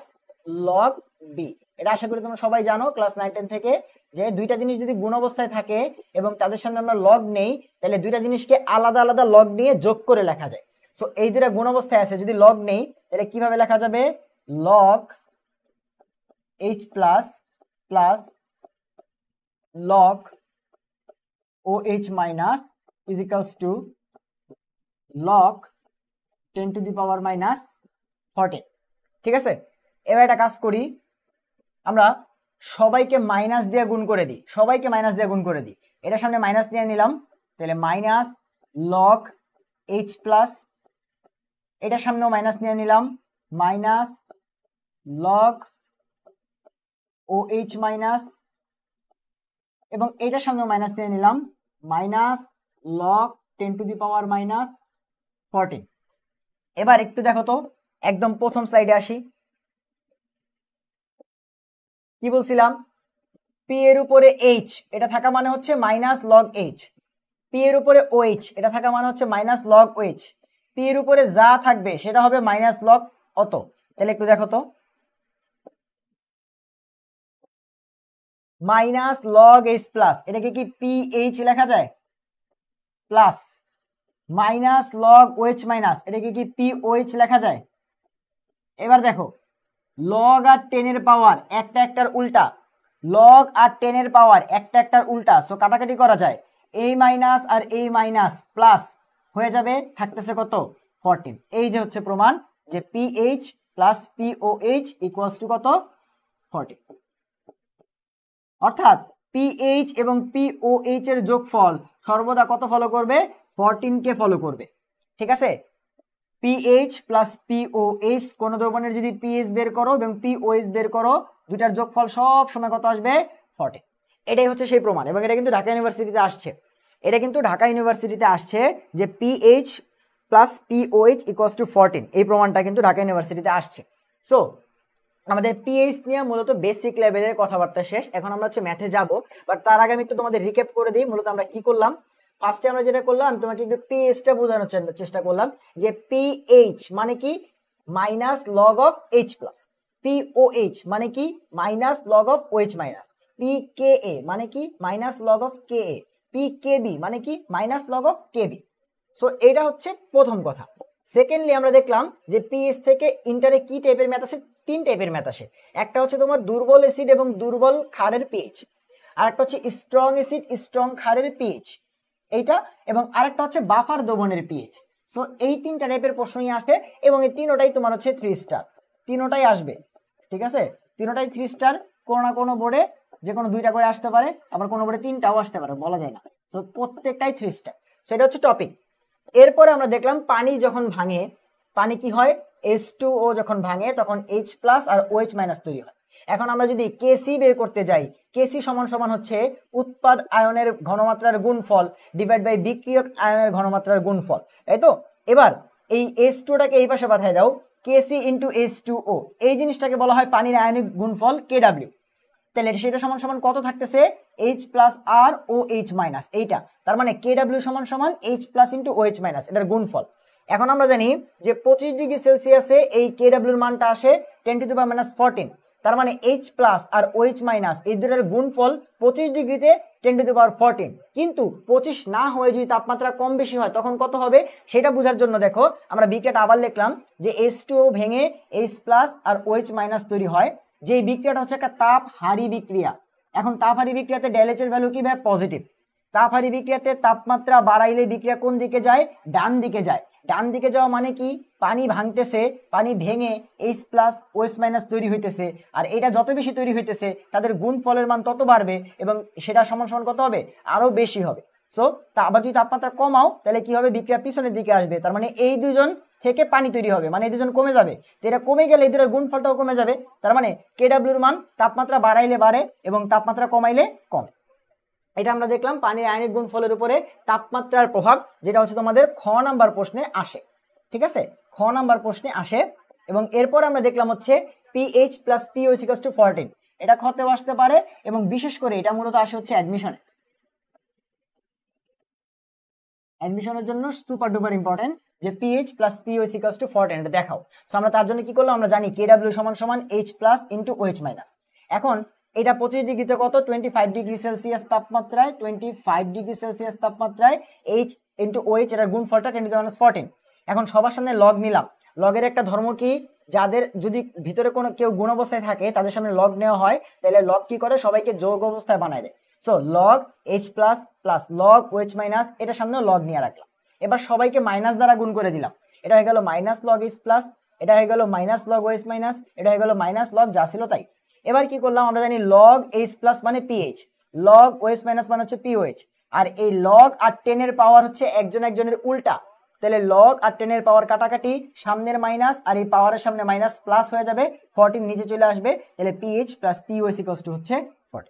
লগ বি। এটা আশা করি তোমরা সবাই জানো ক্লাস 9-10 থেকে, যে দুইটা জিনিস যদি গুণ অবস্থায় থাকে এবং তাদের সামনে আমরা লগ নেই তাহলে দুইটা জিনিসকে আলাদা আলাদা লগ নিয়ে যোগ করে লেখা যায়। সো এই দুইটা গুণ অবস্থায় আছে, যদি লগ নেই তাহলে কিভাবে লেখা যাবে, log H plus plus log OH minus is equals two log 10⁻⁻14। ঠিক আছে, এবার একটা কাজ করি, আমরা সবাইকে মাইনাস দিয়ে গুণ করে দিই, সবাইকে মাইনাস দিয়ে গুণ করে দিই। এটার সামনে মাইনাস দিয়ে নিলাম, তাহলে মাইনাস লগ এইচ প্লাস, এটার সামনেও মাইনাস নিয়ে নিলাম, মাইনাস লগ OH মাইনাস, এবং এটার সামনেও মাইনাস নিয়ে নিলাম, মাইনাস লগ 10⁻⁻14। এবার একটু দেখো তো, একদম প্রথম স্লাইডে আসি। কি বলছিলাম, পি এর উপরে এইচ এটা থাকা মানে হচ্ছে মাইনাস লগ এইচ, পি এর উপরে OH এটা থাকা মানে হচ্ছে মাইনাস লগ OH, পি এর উপরে যা থাকবে সেটা হবে মাইনাস লগ অত। তাহলে একটু দেখো তো, মাইনাস লগ এইচ প্লাস, এটাকে কি পিএইচ লেখা যায়, plus minus log OH minus, এটাকে কি পিওএইচ লেখা যায়। এবার দেখো লগ আর 10 এর পাওয়ার একটা একটার উল্টা, লগ আর 10 এর পাওয়ার একটা একটার উল্টা, সো কাটাকাটি করা যায়, এই মাইনাস আর এই মাইনাস প্লাস হয়ে যাবে, থাকতেছে কত 14। এই যে হচ্ছে প্রমাণ যে pH plus pOH equals to কত 14। অর্থাৎ পিএইচ এবং পিওএইচ এর যোগফল সর্বদা কত ফলো করবে, 14 কে ফলো করবে। ঠিক আছে, পিএইচ প্লাস পিওএইচ কোন দ্রবণের যদি পিএইচ বের করো এবং পিওএইচ বের করো, দুইটার যোগফল সব সময় কত আসবে 14। এটাই হচ্ছে সেই প্রমাণ, এবং এটা কিন্তু ঢাকা ইউনিভার্সিটিতে আসছে, এটা কিন্তু ঢাকা ইউনিভার্সিটিতে আসছে যে pH plus pOH equals to 14, এই প্রমাণটা কিন্তু ঢাকা ইউনিভার্সিটিতে আসছে। সো আমাদের পিএইচ নিয়ে মূলত বেসিক লেভেলের কথাবার্তা শেষ, এখন আমরা হচ্ছে ম্যাথে যাব, বাট তার আগে আমি একটু তোমাদের রিক্যাপ করে দিই মূলত আমরা কি করলাম। ফার্স্টে আমরা যেটা করলাম, আমি তোমাকে একটু পিএইচটা বোঝানোর চেষ্টা করলাম যে পিএইচ মানে কি minus log of H plus, pOH মানে কি minus log of OH minus, pKa মানে কি minus log of Ka, pKb মানে কি minus log of Kb. So এটা হচ্ছে প্রথম কথা। সেকেন্ডলি আমরা দেখলাম যে পিএইচ থেকে ইন্টারে কি টাইপের ম্যাথ আসে, 3 টাইপের ম্যাথ আসে। একটা হচ্ছে তোমার দুর্বল অ্যাসিড এবং দুর্বল ক্ষারের পিএইচ, আরেকটা হচ্ছে স্ট্রং অ্যাসিড স্ট্রং ক্ষারের পিএইচ এইটা, এবং আরেকটা হচ্ছে বাফার দ্রবণের পিএইচ। সো এই 3টা টাইপের প্রশ্নই আসে, এবং এই তিনোটাই তোমার হচ্ছে 3 স্টার, তিনোটাই আসবে। ঠিক আছে, তিনোটাই 3 স্টার, কোনো না কোনো বোর্ডে যে কোনো 2টা করে আসতে পারে, আবার কোনো বোর্ডে 3টাও আসতে পারে, বলা যায় না। সো প্রত্যেকটাই 3 স্টার, সেটা হচ্ছে টপিক। এরপরে আমরা দেখলাম পানি যখন ভাঙে, পানি কি হয়, H2O যখন ভাঙে তখন H প্লাস আর OH মাইনাস তৈরি হয়। এখন আমরা যদি কেসি বের করতে যাই, কেসি সমান সমান হচ্ছে উৎপাদ আয়নের ঘনমাত্রার গুণফল ডিভাইড বাই বিক্রিয়ক আয়নের ঘনমাত্রার গুণফল, তাই তো। এবার এই H2টাকে এই পাশে পাঠিয়ে দাও, কেসি ইন্টু H2O, এই জিনিসটাকে বলা হয় পানির আয়নিক গুণফল কেডাব্লিউ। তাহলে সেটা সমান সমান কত থাকতেছে, এইচ প্লাস আর ও এইচ মাইনাস, এইটা তার মানে কেডাব্লিউ সমান সমান H plus into O H minus, এটার গুণফল। এখন আমরা জানি যে 25 ডিগ্রি সেলসিয়াসে এই কেডাব্লিউর মানটা আসে 10⁻⁻14, তার মানে এইচ প্লাস আর ও এইচ মাইনাস এই দুটার গুণফল 25 ডিগ্রিতে 10⁻14, কিন্তু 25 না হয়ে যদি তাপমাত্রা কম বেশি হয় তখন কত হবে সেটা বোঝার জন্য দেখো আমরা বিক্রিয়াটা আবার লিখলাম যে H2O ভেঙে এইচ প্লাস আর ও এইচ মাইনাস তৈরি হয়, যে বিক্রিয়াটা হচ্ছে একটা তাপহারী বিক্রিয়া। এখন তাপহারী বিক্রিয়াতে ΔH এর ভ্যালু কি ভাই, পজিটিভ। তাপহারী বিক্রিয়াতে তাপমাত্রা বাড়াইলে বিক্রিয়া কোন দিকে যায়, ডান দিকে যায়। ডান দিকে যাওয়া মানে কি, পানি ভাঙতেছে, পানি ভেঙে এইচ প্লাস ওএইচ মাইনাস তৈরি হইতেছে, আর এটা যত বেশি তৈরি হইতেছে তাদের গুণফলের মান তত বাড়বে, এবং সেটা সমান সমান কত হবে, আরো বেশি হবে। সো আবার যদি তাপমাত্রা কমাও তাহলে কি হবে, বিক্রিয়া পিছনের দিকে আসবে, তার মানে এই দুজন থেকে পানি তৈরি হবে, মানে এই দুজন কমে যাবে, তো এটা কমে গেলে এই দুটোর গুণফলটাও কমে যাবে, তার মানে কেডাব্লিউর মান তাপমাত্রা বাড়াইলে বাড়ে এবং তাপমাত্রা কমাইলে কমে। এটা আমরা দেখলাম পানির আয়নিক গুণফলের উপরে তাপমাত্রার প্রভাব, যেটা হচ্ছে তোমাদের খ নাম্বার প্রশ্নে আসে। ঠিক আছে, খ নাম্বার প্রশ্নে আসে। এবং এরপর আমরা দেখলাম হচ্ছে pH plus PO equals to 14, এটা খতেও আসতে পারে, এবং বিশেষ করে এটা মূলত আসে হচ্ছে অ্যাডমিশনে, অ্যাডমিশনের জন্য সুপার ডুপার ইম্পর্টেন্ট যে pH plus PO equals to 14, এটা দেখাও। সো আমরা তার জন্য কি করলাম, আমরা জানি কেডাব্লিউ সমান সমান H plus into OH minus. এখন এটা 25 ডিগ্রিতে কত, 25 ডিগ্রি সেলসিয়াস তাপমাত্রায়, 25 ডিগ্রি সেলসিয়াস তাপমাত্রায় এইচ ইন্টু ওএইচ, এটার গুণফলটা 10⁻14। এখন সবার সামনে লগ নিলাম, লগের একটা ধর্ম কি, যাদের যদি ভিতরে কোনো কেউ গুণ অবস্থায় থাকে তাদের সামনে লগ নেওয়া হয়, তাহলে লগ কি করে, সবাইকে যোগ অবস্থায় বানায় দেয়। So log H plus plus log OH minus, এটা সামনেও লগ নিয়ে রাখলাম। এবার সবাইকে মাইনাস দ্বারা গুণ করে দিলাম, এটা হয়ে গেল মাইনাস লগ এইচ প্লাস, এটা হয়ে গেল মাইনাস লগ ওএইচ মাইনাস, এটা হয়ে গেল মাইনাস লগ যা ছিল তাই। এবার কি করলাম, আমরা জানি লগ এইচ প্লাস মানে পিএইচ, লগ ওএইচ মাইনাস মানে হচ্ছে পিওএইচ, আর এই লগ আর 10 এর পাওয়ার হচ্ছে একজন একজনের উল্টা, তাহলে লগ আর 10 এর পাওয়ার কাটাকাটি, সামনের মাইনাস আর এই পাওয়ারের সামনে মাইনাস প্লাস হয়ে যাবে, 14 নিচে চলে আসবে, তাহলে pH plus pOH equals to হচ্ছে 14।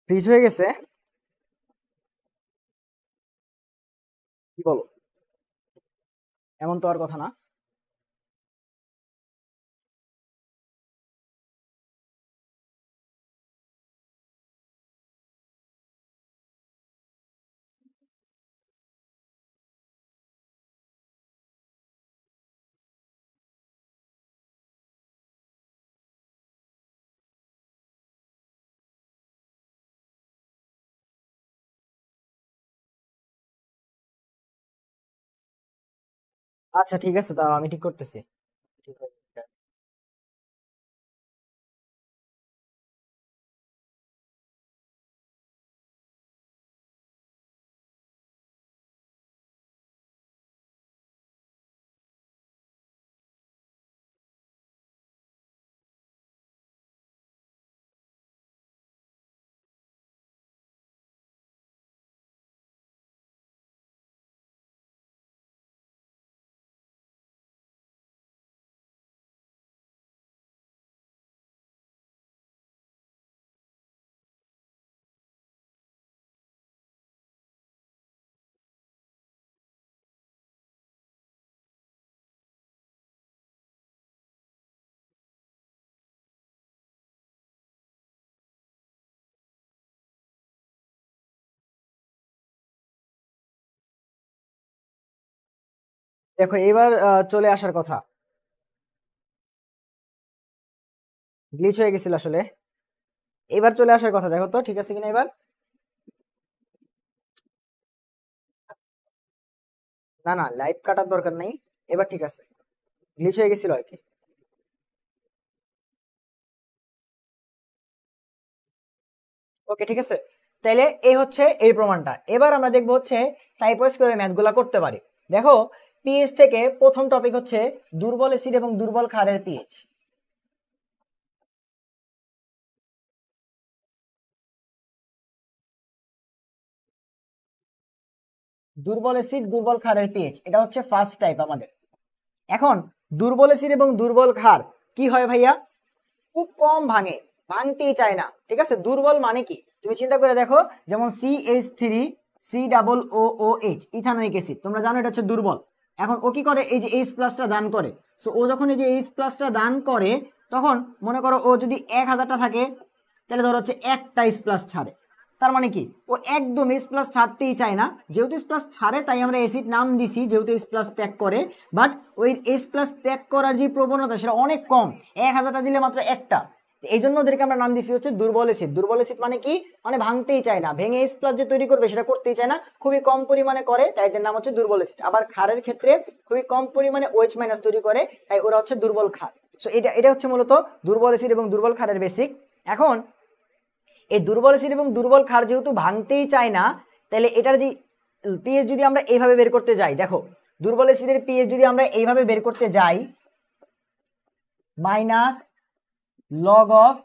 ফ্রিজ হয়ে গেছে, কি বলো, এমন তো আর কথা না। আচ্ছা ঠিক আছে, তাও আমি ঠিক করতেছি। ঠিক আছে। দেখো এবার চলে আসার কথা। গ্লিচ হয়ে গেছিল আসলে। এবার চলে আসার কথা, দেখো তো ঠিক আছে কিনা এবার। না না, লাইভ কাটার দরকার নেই। এবার ঠিক আছে, গ্লিচ হয়ে গেছিল আর কি। ওকে ঠিক আছে, তাইলে এই হচ্ছে এই প্রমাণটা। এবার আমরা দেখবো হচ্ছে টাইপওয়াইজ কিভাবে ম্যাথগুলা করতে পারি। দেখো পিএইচ থেকে প্রথম টপিক হচ্ছে দুর্বল অ্যাসিড এবং দুর্বল ক্ষারের পিএইচ। দুর্বল অ্যাসিড দুর্বল ক্ষারের পিএইচ, এটা হচ্ছে ফার্স্ট টাইপ আমাদের। এখন দুর্বল অ্যাসিড এবং দুর্বল ক্ষার কি হয় ভাইয়া? খুব কম ভাঙে, ভাঙতেই চায় না। ঠিক আছে, দুর্বল মানে কি তুমি চিন্তা করে দেখো, যেমন CH3 COOH ইথানোয়িক অ্যাসিড, তোমরা জানো এটা হচ্ছে দুর্বল। এখন ও কি করে, এই যে H প্লাসটা দান করে। সো ও যখন এই যে H প্লাসটা দান করে, তখন মনে করো ও যদি 1000টা থাকে, তাহলে ধরো হচ্ছে একটা H প্লাস ছাড়ে। তার মানে কি, ও একদম H প্লাস ছাড়তেই চায় না। যেহেতু H প্লাস ছাড়ে তাই আমরা অ্যাসিড নাম দিছি, যেহেতু H প্লাস ত্যাগ করে। বাট ওই H প্লাস ত্যাগ করার যে প্রবণতা সেটা অনেক কম, 1000টা দিলে মাত্র একটা। এই জন্য ওদেরকে আমরা নাম দিছি হচ্ছে দুর্বল অ্যাসিড। দুর্বল অ্যাসিড মানে কি, মানে ভাঙতেই চায় না, ভেঙে H প্লাস যে তৈরি করবে সেটা করতেই চায় না, খুবই কম পরিমাণে করে, তাই এদের নাম হচ্ছে দুর্বল অ্যাসিড। আবার ক্ষারের ক্ষেত্রে খুবই কম পরিমাণে OH মাইনাস তৈরি করে, তাই ওরা হচ্ছে দুর্বল ক্ষার। সো এটা এটা হচ্ছে মূলত দুর্বল অ্যাসিড এবং দুর্বল ক্ষারের বেসিক। এখন এই দুর্বল অ্যাসিড এবং দুর্বল ক্ষার যেহেতু ভাঙতেই চায় না, তাহলে এটার যে পিএইচ যদি আমরা এইভাবে বের করতে যাই, দেখো দুর্বল অ্যাসিডের পিএইচ যদি আমরা এইভাবে বের করতে যাই, minus log of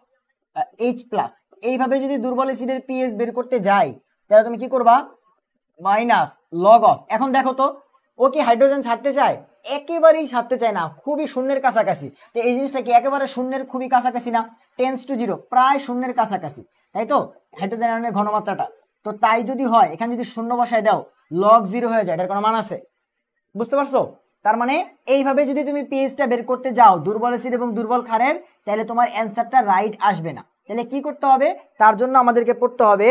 H plus, এইভাবে যদি দুর্বল অ্যাসিডের পিএইচ বের করতে যাই, তাহলে তুমি কি করবা, মাইনাস লগ অফ। এখন দেখো তো ও কি হাইড্রোজেন ছাড়তে চায়? একেবারেই ছাড়তে চায় না, খুবই শূন্যের কাছাকাছি। তো এই জিনিসটা কি একেবারে শূন্যের খুবই কাছাকাছি না, টেন্স টু জিরো, প্রায় শূন্যের কাছাকাছি, তাই তো হাইড্রোজেন আয়নের ঘনমাত্রাটা। তো তাই যদি হয়, এখানে যদি শূন্য বসায় দাও, লগ জিরো হয়ে যায়, এটার কোনো মান আছে? বুঝতে পারছো? তার মানে এইভাবে যদি তুমি পিএইচটা বের করতে যাও দুর্বল অ্যাসিড এবং দুর্বল ক্ষারের, তাহলে তোমার অ্যান্সারটা রাইট আসবে না। তাহলে কি করতে হবে, তার জন্য আমাদেরকে পড়তে হবে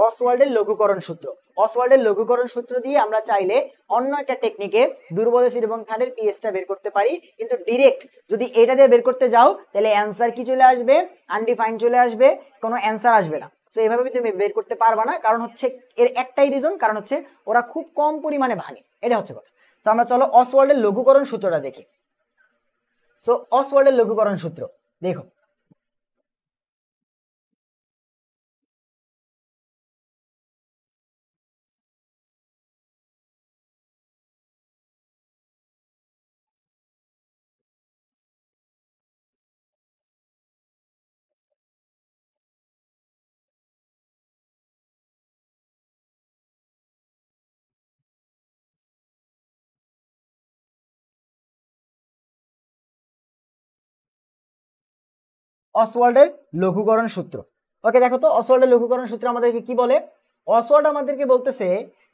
অসওয়াল্ডের লঘুকরণ সূত্র। অসওয়াল্ডের লঘুকরণ সূত্র দিয়ে আমরা চাইলে অন্য একটা টেকনিকে দুর্বল অ্যাসিড এবং ক্ষারের পিএইচটা বের করতে পারি, কিন্তু ডিরেক্ট যদি এটা দিয়ে বের করতে যাও, তাহলে অ্যান্সার কি চলে আসবে, আনডিফাইন্ড চলে আসবে, কোনো অ্যান্সার আসবে না। তো এইভাবে তুমি বের করতে পারবা না, কারণ হচ্ছে এর একটাই রিজন, কারণ হচ্ছে ওরা খুব কম পরিমাণে ভাঙে, এটা হচ্ছে কথা। তো আমরা চলো অসওয়াল্ডের লঘুকরণ সূত্রটা দেখি। সো অসওয়াল্ডের লঘুকরণ সূত্র দেখো, অসওয়াল্ডের লঘুকরণ সূত্র। ওকে দেখো তো অসওয়াল্ডের লঘুকরণ সূত্র আমাদেরকে কি বলে। অসওয়াল্ড আমাদেরকে বলতেছে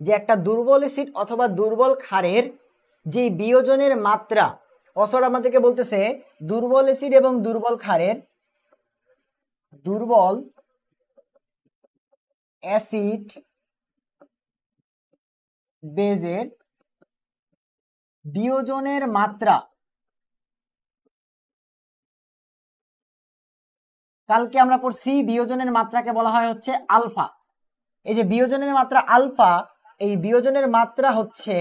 যে একটা দুর্বল অ্যাসিড অথবা দুর্বল ক্ষারের যে বিয়োজনের মাত্রা, অসওয়াল্ড আমাদেরকে বলতেছে দুর্বল অ্যাসিড এবং দুর্বল ক্ষারের, দুর্বল অ্যাসিড বেজের বিয়োজনের মাত্রা, কালকে আমরা পড়ছি বিয়োজনের মাত্রাকে বলা হয় হচ্ছে আলফা। এই যে বিয়োজনের মাত্রা আলফা, এই বিয়োজনের মাত্রা হচ্ছে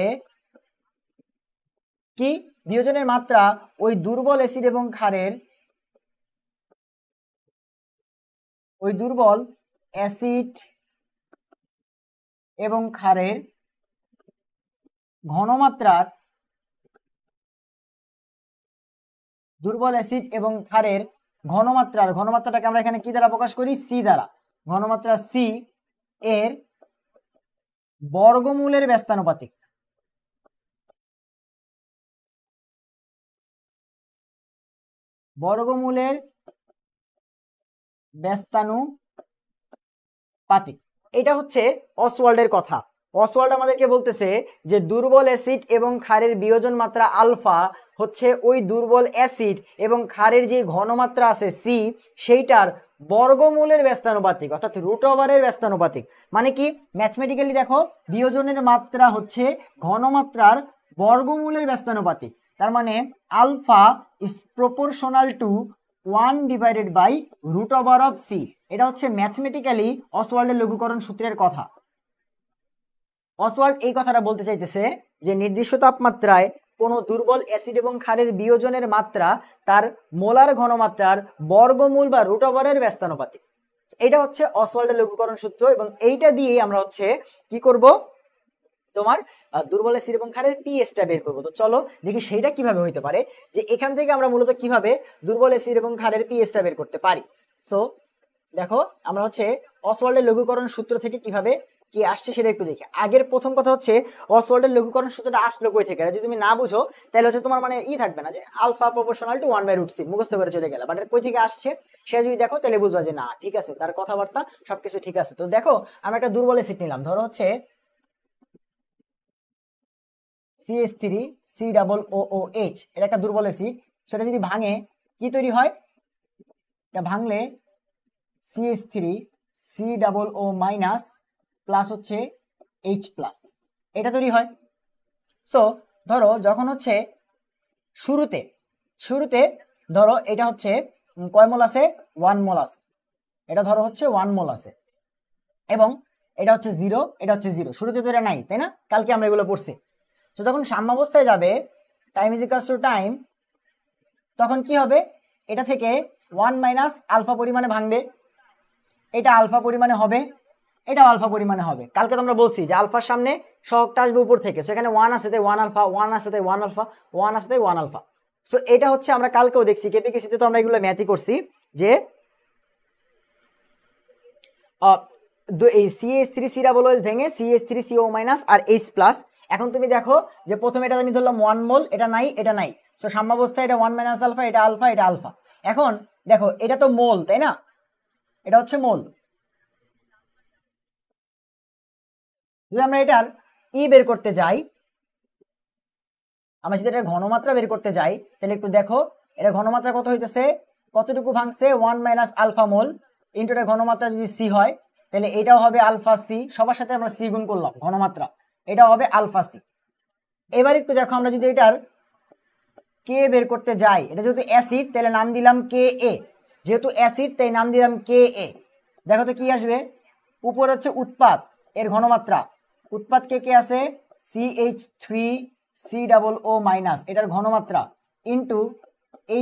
কি বিয়োজনের মাত্রা ওই দুর্বল অ্যাসিড এবং ক্ষারের ঘনমাত্রার ঘনমাত্রাটাকে আমরা এখানে কি দ্বারা প্রকাশ করি, সি দ্বারা। ঘনমাত্রা সি এর বর্গমূলের ব্যস্তানুপাতিক। বর্গমূলের ব্যস্তানুপাতিক, এটা হচ্ছে অসওয়াল্ডের কথা। অসওয়াল্ড আমাদেরকে বলতেছে যে দুর্বল অ্যাসিড এবং ক্ষারের বিয়োজন মাত্রা আলফা হচ্ছে ওই দুর্বল অ্যাসিড এবং ক্ষারের যে ঘনমাত্রা আছে সি সেইটার বর্গমূলের ব্যস্তানুপাতিক, অর্থাৎ রুট ওভারের ব্যস্তানুপাতিক। মানে কি ম্যাথমেটিক্যালি দেখো বিয়োজনের মাত্রা হচ্ছে ঘনমাত্রার বর্গমূলের ব্যস্তানুপাতিক। তার মানে alpha is proportional to 1 divided by root over of C. এটা হচ্ছে ম্যাথমেটিক্যালি অসওয়াল্ডের লঘুকরণ সূত্রের কথা। অসওয়াল্ড এই কথাটা বলতে চাইতেছে যে নির্দিষ্ট তাপমাত্রায় কোনো দুর্বল অ্যাসিড এবং ক্ষারের বিয়োজনের মাত্রা তার মোলার ঘনমাত্রার বর্গমূল বা রুট ওভারের ব্যস্তানুপাতিক। এটা হচ্ছে অসওয়াল্ডের লঘুকরণ সূত্র, এবং এইটা দিয়েই আমরা হচ্ছে কি করব, তোমার দুর্বল অ্যাসিড এবং ক্ষারের পিএসটা বের করবো। তো চলো দেখি সেইটা কিভাবে হইতে পারে, যে এখান থেকে আমরা মূলত কিভাবে দুর্বল অ্যাসিড এবং ক্ষারের পিএসটা বের করতে পারি। সো দেখো আমরা হচ্ছে অসওয়াল্ডের লঘুকরণ সূত্র থেকে কিভাবে কি আসছে সেটা একটু দেখি। আগের প্রথম কথা হচ্ছে অসওয়াল্ডের লঘুকরণ সূত্রটা আসলো কই থেকে, যদি তুমি না বুঝো তাহলে হচ্ছে তোমার মানে থাকবে না যে আলফা প্রপোর্শনাল টু 1/√c মুখস্থ করে চলে গেল, বাট কই থেকে আসছে সে যদি দেখো তাহলে বুঝবা যে না ঠিক আছে, তার কথাবার্তা সবকিছু ঠিক আছে। তো দেখো আমরা একটা দুর্বল অ্যাসিড নিলাম, ধরো হচ্ছে CH3COOH, এটা একটা দুর্বল অ্যাসিড। সেটা যদি ভাঙে কি তৈরি হয়, এটা ভাঙলে CH3COO- প্লাস হচ্ছে H+, এটা তৈরি হয়। সো ধরো যখন হচ্ছে শুরুতে ধরো এটা হচ্ছে কয় মোল আছে, 1 মোল আছে, এটা ধরো হচ্ছে 1 মোল আছে, এবং এটা হচ্ছে 0, এটা হচ্ছে 0, শুরুতে তো এটা নাই, তাই না, কালকে আমরা এগুলো পড়ছি। তো যখন সাম্যাবস্থায় যাবে time is equals to time, তখন কি হবে, এটা থেকে 1 মাইনাস আলফা পরিমাণে ভাঙবে, এটা আলফা পরিমাণে হবে, এটাও আলফা পরিমাণে হবে। কালকে তোমরা বলছি যে আলফার সামনে সহগটা আসবে উপর থেকে, সো এখানে 1 আছে তাই 1 আলফা, 1 আছে তাই 1 আলফা, 1 আছে তাই 1 আলফা। সো এটা হচ্ছে আমরা কালকেও দেখছি, কেপিকেসিতে তো আমরা এগুলো ম্যাথই করছি যে এই CH3COOH ভেঙে CH3CO- আর H+। এখন তুমি দেখো যে প্রথমে এটা আমি ধরলাম 1 মোল, এটা নাই, এটা নাই, সো সাম্যাবস্থায় এটা 1 মাইনাস আলফা, এটা আলফা, এটা আলফা। এখন দেখো এটা তো মোল, তাই না, এটা হচ্ছে মোল। যদি আমরা এটার বের করতে যাই, আমরা যদি এটা ঘনমাত্রা বের করতে যাই, তাহলে একটু দেখো এটা ঘনমাত্রা কত হইতেছে, কতটুকু ভাঙছে, 1 মাইনাস আলফা মোল ইন্টু এটা ঘনমাত্রা যদি সি হয় তাহলে এটাও হবে আলফা সি, সবার সাথে আমরা সি গুণ করলাম ঘনমাত্রা, এটাও হবে আলফা সি। এবার একটু দেখো আমরা যদি এটার কে বের করতে যাই, এটা যেহেতু অ্যাসিড তাহলে নাম দিলাম কে এ, যেহেতু অ্যাসিড তাই নাম দিলাম কে এ। দেখো তো কি আসবে, উপর হচ্ছে উৎপাদ এর ঘনমাত্রা, উৎপাদ কে কে আছে CH3COO-, এটার ঘনমাত্রা ইন্টু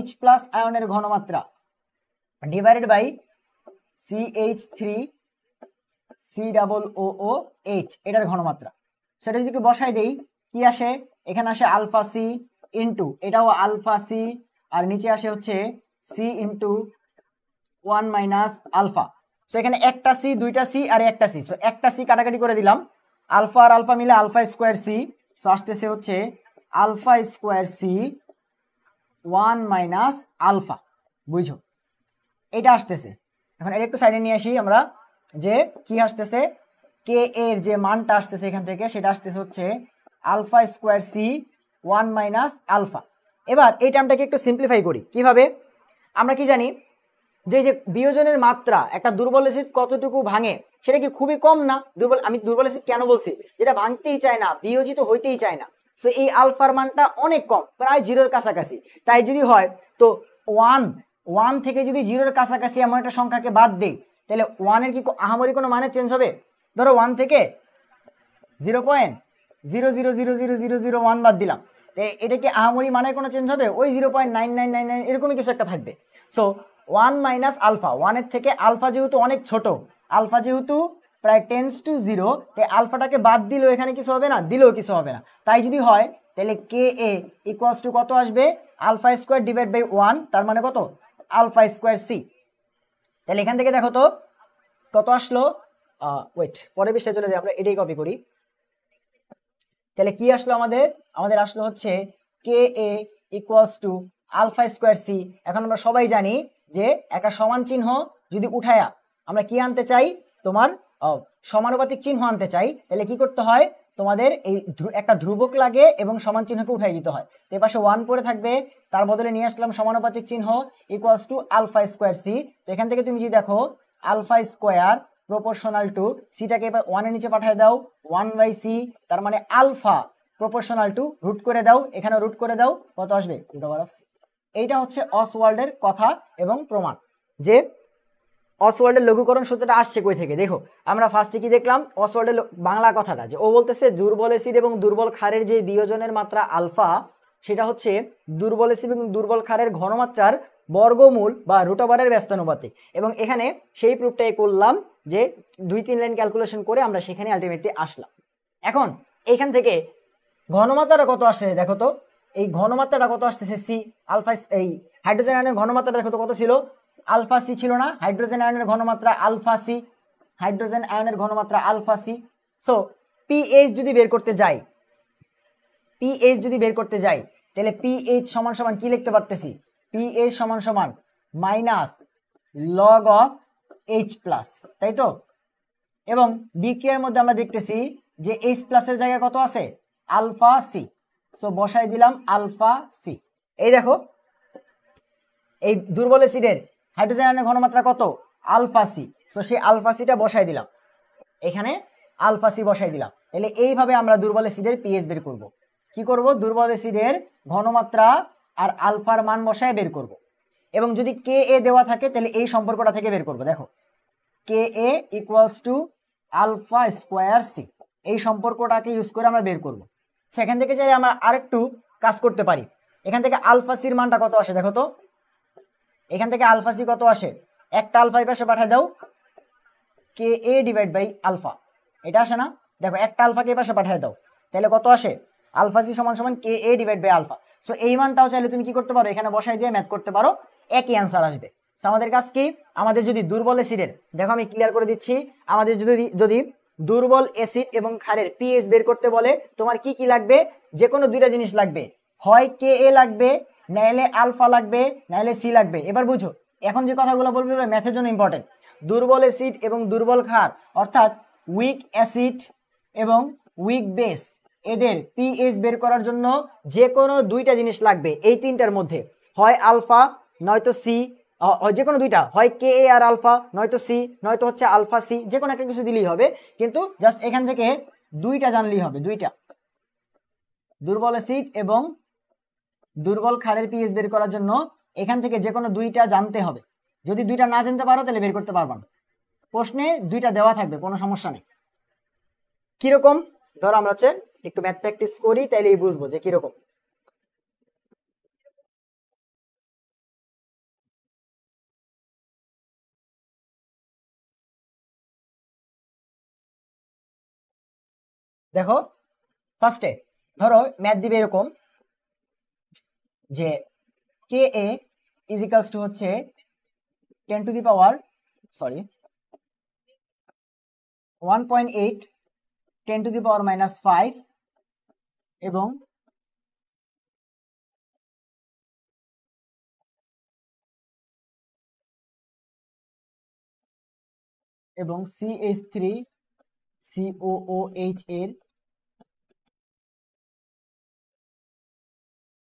H+ আয়নের ঘনমাত্রা ডিভাইডেড বাই CH3COOH, এটার ঘনমাত্রা। সেটা যদি একটু বসাই দেই কি আসে, এখানে আসে আলফা সি ইন্টু এটাও আলফা সি, আর নিচে আসে হচ্ছে C into 1 minus alpha. So এখানে একটা সি, দুইটা সি আর একটা সি, সো একটা সি কাটাকাটি করে দিলাম, আলফা আর আলফা মিলে আলফা স্কোয়ার সি, সো আসতেছে হচ্ছে alpha square C 1 minus alpha, বুঝো এটা আসতেছে। এখন এটা একটু সাইডে নিয়ে আসি আমরা, যে কি আসতেছে, কে এর যে মানটা আসতেছে এখান থেকে সেটা আসতেছে হচ্ছে alpha square C 1 minus alpha. এবার এই টার্মটাকে একটু সিম্পলিফাই করি, কিভাবে, আমরা কি জানি যে বিয়োজনের মাত্রা একটা দুর্বল অ্যাসিড কতটুকু ভাঙে সেটা কি খুবই কম না, আমি দুর্বল অ্যাসিড কেন বলছি, যেটা ভাঙতেই চায় না, বিয়োজিত হইতেই চায় না, সো এই আলফার মানটা অনেক কম, প্রায় 0-র কাছাকাছি। তাই যদি হয় তো 1 থেকে যদি 0-র কাছাকাছি এমন একটা সংখ্যাকে বাদ দেই তাহলে 1-এর কি আহামরি কোনো মানে চেঞ্জ হবে, ধরো 1 থেকে 0.00000001 বাদ দিলাম, এটা কি আহামরি মানের কোনো চেঞ্জ হবে? ওই 0.9999 এরকমই কিছু একটা থাকবে। সো 1 মাইনাস আলফা, 1-এর থেকে আলফা যেহেতু অনেক ছোট, আলফা যেহেতু প্রায় টেন্স টু 0, তাই আলফাটাকে বাদ দিলেও এখানে কিছু হবে না, দিলেও কিছু হবে না। তাই যদি হয় তাহলে কে এ ইকুয়ালস টু কত আসবে? আলফা স্কোয়ার ডিভাইড বাই 1, তার মানে কত? Alpha square C. তাহলে এখান থেকে দেখো তো কত আসলো। ওয়েট, পরের পৃষ্ঠায় চলে যাই, আমরা এটাই কপি করি। তাহলে কি আসলো আমাদের আসলো হচ্ছে K a equals to alpha square C. এখন আমরা সবাই জানি যে একটা সমান চিহ্ন যদি উঠায়া আমরা কি আনতে চাই, তোমার সমানুপাতিক চিহ্ন আনতে চাই, তাহলে কি করতে হয়, তোমাদের এই একটা ধ্রুবক লাগে এবং সমান চিহ্নকে উঠাই দিতে হয়। তো এই পাশে 1 পরে থাকবে, তার বদলে নিয়ে আসলাম সমানুপাতিক চিহ্ন equals to alpha square C. তো এখান থেকে তুমি যদি দেখো আলফা স্কোয়ার প্রপোর্শনাল টু সিটাকে এবার 1-এর নিচে পাঠিয়ে দাও, 1/c, তার মানে আলফা প্রপোর্শনাল টু রুট করে দাও, এখানে রুট করে দাও, কত আসবে? √c। এইটা হচ্ছে অসওয়াল্ডের কথা এবং প্রমাণ যে অসওয়াল্ডের লঘুকরণ সূত্রটা আসছে কই থেকে। দেখো আমরা ফার্স্টে কি দেখলাম, অসওয়াল্ডের বাংলা কথাটা, যে ও বলতেছে দুর্বল অ্যাসিড এবং দুর্বল ক্ষারের যে বিয়োজনের মাত্রা আলফা, সেটা হচ্ছে দুর্বল অ্যাসিড এবং দুর্বল ক্ষারের ঘনমাত্রার বর্গমূল বা √এর ব্যস্তানুপাতিক। এবং এখানে সেই প্রুফটাই করলাম যে 2-3 লাইন ক্যালকুলেশন করে আমরা সেখানে আলটিমেটলি আসলাম। এখন এইখান থেকে ঘনমাত্রাটা কত আসে দেখো তো, এই ঘনমাত্রাটা কত আসতেছে? সি আলফা, এই হাইড্রোজেন আয়নের ঘনমাত্রাটা দেখো তো কত ছিল? আলফা সি ছিল না? হাইড্রোজেন আয়নের ঘনমাত্রা আলফা সি, হাইড্রোজেন আয়নের ঘনমাত্রা আলফা সি। সো পিএইচ যদি বের করতে যাই, তাহলে পিএইচ সমান সমান কি লিখতে পারতেছি? পিএইচ সমান সমান minus log of H plus, তাই তো? এবং বিক্রিয়ার মধ্যে আমরা দেখতেছি যে এইচ প্লাসের জায়গায় কত আছে? Alpha C. সো বসাই দিলাম আলফা সি। এই দেখো এই দুর্বল অ্যাসিডের হাইড্রোজেন আয়নের ঘনমাত্রা কত? Alpha C. সো সেই আলফা সিটা বসাই দিলাম, এখানে আলফা সি বসাই দিলাম। তাহলে এইভাবে আমরা দুর্বল অ্যাসিডের পিএইচ বের করব। কি করব? দুর্বল অ্যাসিডের ঘনমাত্রা আর আলফার মান বসায় বের করব। এবং যদি কে এ দেওয়া থাকে তাহলে এই সম্পর্কটা থেকে বের করব। দেখো K a equals to alpha square C, এই সম্পর্কটাকে ইউজ করে আমরা বের করব। সেখান থেকে চাই আমরা আরেকটু কাজ করতে পারি। এখান থেকে আলফা সির মানটা কত আসে দেখো তো, এখান থেকে আলফা সি কত আসে? একটা আলফা এই পাশে পাঠিয়ে দাও, কে এ ডিভাইড বাই আলফা, এটা আসে না? দেখো একটা আলফাকে এই পাশে পাঠিয়ে দাও, তাহলে কত আসে? আলফা সি সমান সমান কে এ ডিভাইড বাই আলফা। সো এই মানটাও চাইলে তুমি কি করতে পারো, এখানে বসাই দিয়ে ম্যাথ করতে পারো, একই অ্যান্সার আসবে। আমাদের কাজ কি? আমাদের যদি দুর্বল অ্যাসিডের, দেখো আমি ক্লিয়ার করে দিচ্ছি, আমাদের যদি দুর্বল অ্যাসিড এবং ক্ষারের পিএইচ বের করতে বলে, তোমার কি কি লাগবে? যে কোনো দুইটা জিনিস লাগবে, হয় কে এ লাগবে, নাইলে আলফা লাগবে, নাইলে সি লাগবে। এবার বুঝো, এখন যে কথাগুলো বলবো ম্যাথের জন্য ইম্পর্টেন্ট। দুর্বল অ্যাসিড এবং দুর্বল ক্ষার, অর্থাৎ উইক অ্যাসিড এবং উইক বেস, এদের পিএইচ বের করার জন্য যে কোনো দুইটা জিনিস লাগবে। এই তিনটার মধ্যে হয় আলফা নয়তো সি, যে কোনো দুইটা, হয় কে এ আর আলফা, নয়তো সি, নয়তো হচ্ছে আলফা সি, যে কোনো একটা কিছু দিলেই হবে। কিন্তু জাস্ট এখান থেকে দুইটা জানলেই হবে, দুইটা। দুর্বল অ্যাসিড এবং দুর্বল ক্ষারের পিএইচ বের করার জন্য এখান থেকে যে কোনো দুইটা জানতে হবে। যদি দুইটা না জানতে পারো তাহলে বের করতে পারবা না। প্রশ্নে দুইটা দেওয়া থাকবে, কোনো সমস্যা নেই। কিরকম? ধরো আমরা হচ্ছে একটু ম্যাথ প্র্যাকটিস করি, তাইলেই বুঝবো যে কিরকম। দেখো ফার্স্টে ধরো ম্যাথ দিবে এরকম যে কে এ ইজ ইকালস টু হচ্ছে 1.8 10⁻⁵ এবং CH3COOH এর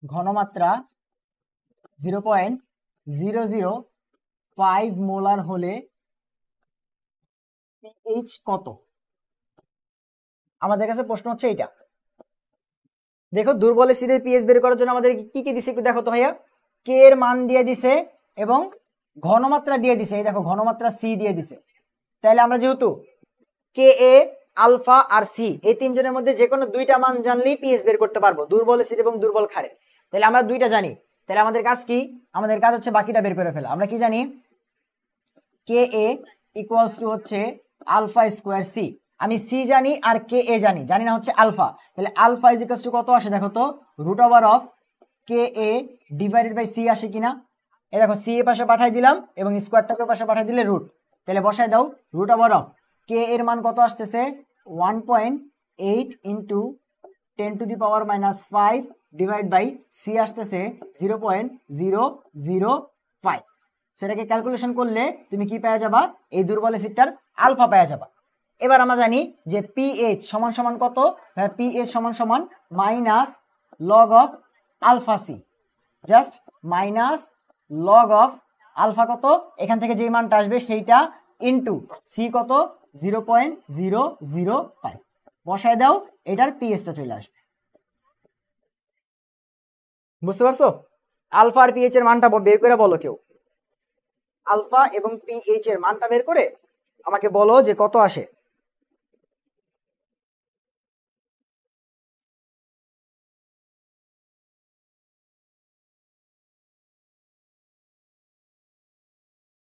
ঘনমাত্রা 0.005 মোলার হলে পিএইচ কত? আমাদের কাছে প্রশ্ন হচ্ছে এইটা। দেখো দুর্বল অ্যাসিডের পিএইচ বের করার জন্য আমাদের কি কি দিছে একটু দেখো তো ভাইয়া। কে এর মান দিয়ে দিছে এবং ঘনমাত্রা দিয়ে দিছে, এই দেখো ঘনমাত্রা সি দিয়ে দিছে। তাহলে আমরা যেহেতু কে এ আলফা আর সি, এই তিনজনের মধ্যে যে কোনো দুইটা মান জানলেই পিএইচ বের করতে পারবো, দুর্বল অ্যাসিড এবং দুর্বল ক্ষারের। তাহলে আমরা দুইটা জানি, তাহলে আমাদের কাজ কি? আমাদের কাজ হচ্ছে বাকিটা বের করে ফেলা। আমরা কি জানি? কে এ ইকুয়ালস টু হচ্ছে আলফা স্কোয়ার সি। আমি সি জানি আর কে এ জানি, জানি না হচ্ছে আলফা। তাহলে আলফা ইজ ইকুয়ালস টু কত আসে দেখো তো? Root over of K A divided by C আসে কিনা? এই দেখো সি এর পাশে পাঠাই দিলাম এবং স্কোয়ারটাকে পাশে পাঠাই দিলে রুট। তাহলে বসাই দাও রুট ওভার অফ কে এর মান কত আসতেছে? 1.8 ইন্টু 10⁻⁻5 ডিভাইড বাই সি আসতেছে 0.005। সেটাকে ক্যালকুলেশন করলে তুমি কি পেয়ে যাবা? এই দুর্বল অ্যাসিডটার আলফা পেয়ে যাবা। এবার আমরা জানি যে পিএইচ সমান সমান কত? পিএইচ সমান সমান minus log of alpha C, just minus log of alpha কত, এখান থেকে যে মানটা আসবে সেইটা ইন্টু সি কত? 0.005 বসায় দাও, এটার পিএইচটা চলে আসবে। বুঝতে পারছো? আলফা আর পিএইচ এর মানটা বের করে বলো কেউ। আলফা এবং পিএইচ এর মানটা বের করে আমাকে বলো যে কত আসে।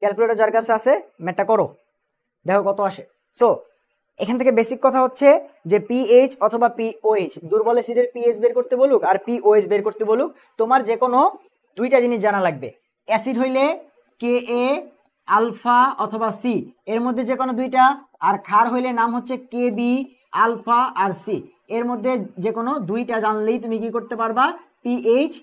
ক্যালকুলেটর যার কাছে আছে ম্যাথটা করো, দেখো কত আসে। সো এখান থেকে বেসিক কথা হচ্ছে যে পিএইচ অথবা পিওএইচ, দুর্বল অ্যাসিডের পিএইচ বের করতে বলুক আর পিওএইচ বের করতে বলুক, তোমার যে কোনো দুইটা জিনিস জানা লাগবে। অ্যাসিড হইলে কে এ আলফা অথবা সি, এর মধ্যে যে কোনো দুইটা। আর ক্ষার হইলে নাম হচ্ছে কে বি আলফা আর সি, এর মধ্যে যে কোনো দুইটা জানলেই তুমি কি করতে পারবা? পিএইচ,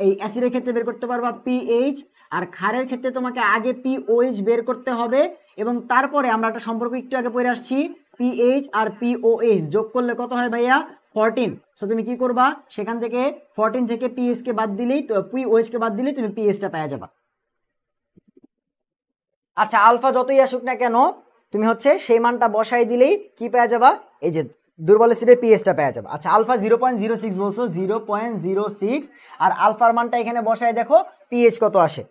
এই অ্যাসিডের ক্ষেত্রে বের করতে পারবা পিএইচ, আর ক্ষারের ক্ষেত্রে তোমাকে আগে পিওএইচ বের করতে হবে। এবং তারপরে আমরা একটা সম্পর্ক একটু আগে পড়ে আসছি, পিএইচ আর পিওএইচ যোগ করলে কত হয় ভাইয়া? 14। সো তুমি কি করবা? সেখান থেকে 14 থেকে পিএইচ কে বাদ দিলেই, তো পিওএইচ কে বাদ দিলেই তুমি পিএইচটা পেয়ে যাবা। আচ্ছা, আলফা যতই আসুক না কেন তুমি হচ্ছে সেই মানটা বসাই দিলেই কি পেয়ে যাবা? এই যে দুর্বল অ্যাসিডের পিএইচটা পেয়ে যাবা। আচ্ছা, আলফা 0.06 বলছো, 0.06, আর আলফার মানটা এখানে বসাই দেখো পিএইচ কত আসে।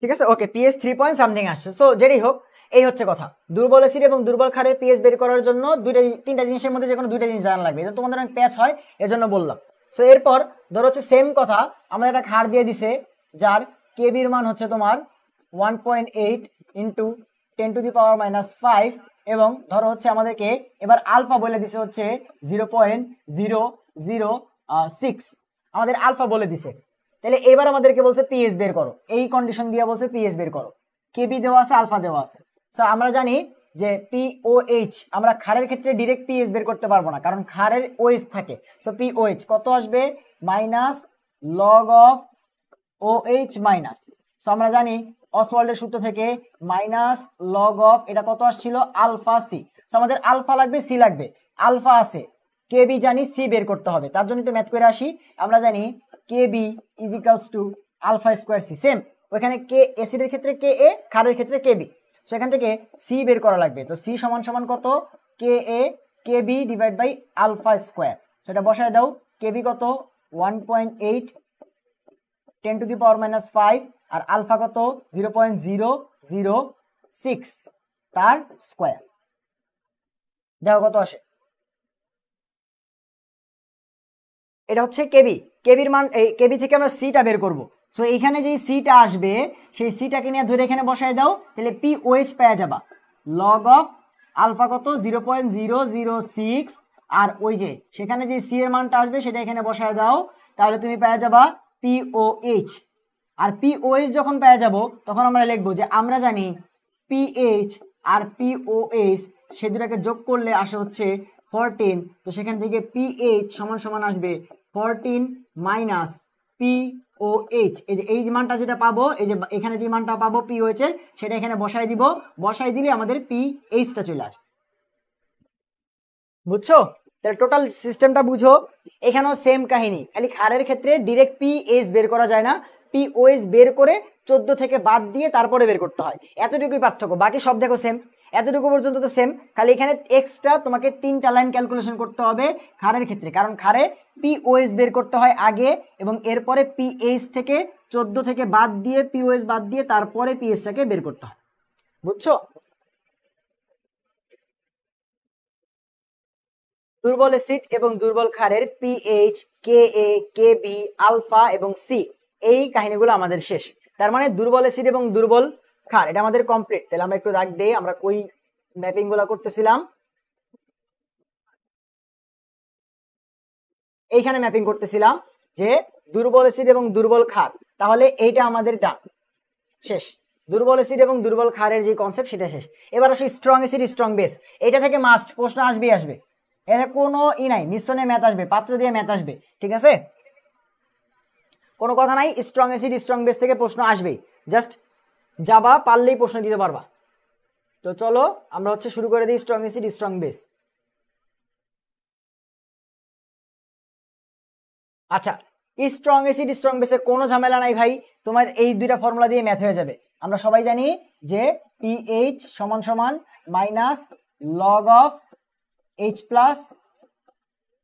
ঠিক আছে, ওকে, পিএইচ 3 পয়েন্ট সামথিং আসছে। সো যেটাই হোক, এই হচ্ছে কথা। দুর্বল অ্যাসিড এবং দুর্বল ক্ষারের পিএইচ বের করার জন্য তিনটা জিনিসের মধ্যে যে কোনো দুইটা জিনিস জানা লাগবে। এটা তোমাদের অনেক প্যাচ হয়, এজন্য বললাম। সো এরপর ধরো হচ্ছে সেম কথা, আমাদের একটা ক্ষার দিয়ে দিছে যার কেবির মান হচ্ছে তোমার 1.8 ইন্টু 10⁻⁻5, এবং ধরো হচ্ছে আমাদেরকে এবার আলফা বলে দিছে হচ্ছে 0.006, আমাদের আলফা বলে দিছে। তাহলে এবার আমাদেরকে বলছে পিএইচ বের করো, এই কন্ডিশন দিয়ে বলছে পিএইচ বের করো। কেবি দেওয়া আছে, আলফা দেওয়া আছে। সো আমরা জানি যে পিওএইচ, আমরা ক্ষারের ক্ষেত্রে ডিরেক্ট পিএইচ বের করতে পারবো না, কারণ ক্ষারের ওএইচ থাকে। সো পিওএইচ কত আসবে? Minus log of OH minus. So আমরা জানি অসওয়াল্ডের সূত্র থেকে মাইনাস লগ অফ, এটা কত আসছিল? Alpha C. সো আমাদের আলফা লাগবে, সি লাগবে। আলফা আছে, কেবি জানি, সি বের করতে হবে। তার জন্য একটু ম্যাথ করে আসি। আমরা জানি Kb is equals to alpha square C. Same ওইখানে কে অ্যাসিডের ক্ষেত্রে কে এ, ক্ষারের ক্ষেত্রে কেবি। সো এখান থেকে সি বের করা লাগবে। তো সি সমান সমান কত? কে এ কেবি ডিভাইড বাই আলফা স্কোয়ার। সেটা বসায় দাও। কেবি কত? 1.8 10⁻⁻5, আর আলফা কত? 0.006 তার স্কোয়ার। দেখো কত আসে। এটা হচ্ছে কেবি, কেবির মান, এই কেবি থেকে আমরা সিটা বের করব। সো এইখানে যে সিটা আসবে সেই সিটাকে নিয়ে ধরে এখানে বসায় দাও, তাহলে পিওএইচ পেয়ে যাবা। লগ অফ আলফা কত? 0.006, আর ওই যে সেখানে যে সি এর মানটা আসবে সেটা এখানে বসায় দাও, তাহলে তুমি পেয়ে যাবা পিওএইচ। আর পিওএইচ যখন পেয়ে যাব তখন আমরা লিখবো যে আমরা জানি পিএইচ আর পিওএইচ সে দুটাকে যোগ করলে আসে হচ্ছে 14। তো সেখান থেকে পিএইচ সমান সমান আসবে 14 মাইনাস পিওএইচ। এই যে এই মানটা যেটা পাবো, এই যে এখানে যে মানটা পাবো পিওএইচ এর, সেটা এখানে বসাই দিব। বসাই দিলে আমাদের পিএইচটা চলে আসবে। বুঝছো? তাহলে টোটাল সিস্টেমটা বুঝো। এখানেও সেম কাহিনী, খালি ক্ষারের ক্ষেত্রে ডিরেক্ট পিএইচ বের করা যায় না, পিওএইচ বের করে 14 থেকে বাদ দিয়ে তারপরে বের করতে হয়, এতটুকুই পার্থক্য। বাকি সব দেখো সেম, এতটুকু পর্যন্ত তো সেম, খালি এখানে এক্সট্রা তোমাকে 3টা লাইন ক্যালকুলেশন করতে হবে ক্ষারের ক্ষেত্রে, কারণ ক্ষারে পিওএইচ বের করতে হয় আগে এবং এরপরে পিএইচ থেকে 14 থেকে বাদ দিয়ে পিওএইচ বাদ দিয়ে তারপরে পিএইচটাকে বের করতে হয়, বুঝছো? দুর্বল অ্যাসিড এবং দুর্বল ক্ষারের পিএইচ, কেএ, কেবি, আলফা এবং সি, এই কাহিনীগুলো আমাদের শেষ। তার মানে দুর্বল অ্যাসিড এবং দুর্বল ক্ষার এটা আমাদের কমপ্লিট। তাহলে আমরা একটু দাগ দেই, আমরা কই ম্যাপিং গুলা করতেছিলাম, এইখানে ম্যাপিং করতেছিলাম যে দুর্বল অ্যাসিড এবং দুর্বল ক্ষার, তাহলে এইটা আমাদের ডান, শেষ। দুর্বল অ্যাসিড এবং দুর্বল ক্ষারের যে কনসেপ্ট সেটা শেষ। এবার আসলে স্ট্রং অ্যাসিড স্ট্রং বেস, এটা থেকে মাস্ট প্রশ্ন আসবেই আসবে, এটা কোনো নাই, মিশ্রণে ম্যাথ আসবে, পাত্র দিয়ে ম্যাথ আসবে, ঠিক আছে, কোনো কথা নাই। স্ট্রং অ্যাসিড স্ট্রং বেস থেকে প্রশ্ন আসবেই, জাস্ট যাবা পারলেই প্রশ্ন দিতে পারবা। তো চলো আমরা শুরু করে দিই স্ট্রং অ্যাসিড স্ট্রং বেস। আচ্ছা, স্ট্রং অ্যাসিড স্ট্রং বেসে কোনো ঝামেলা নাই ভাই, তোমার এই দুইটা ফর্মুলা দিয়ে ম্যাথ হয়ে যাবে। আমরা সবাই জানি যে পিএইচ সমান সমান minus log of H plus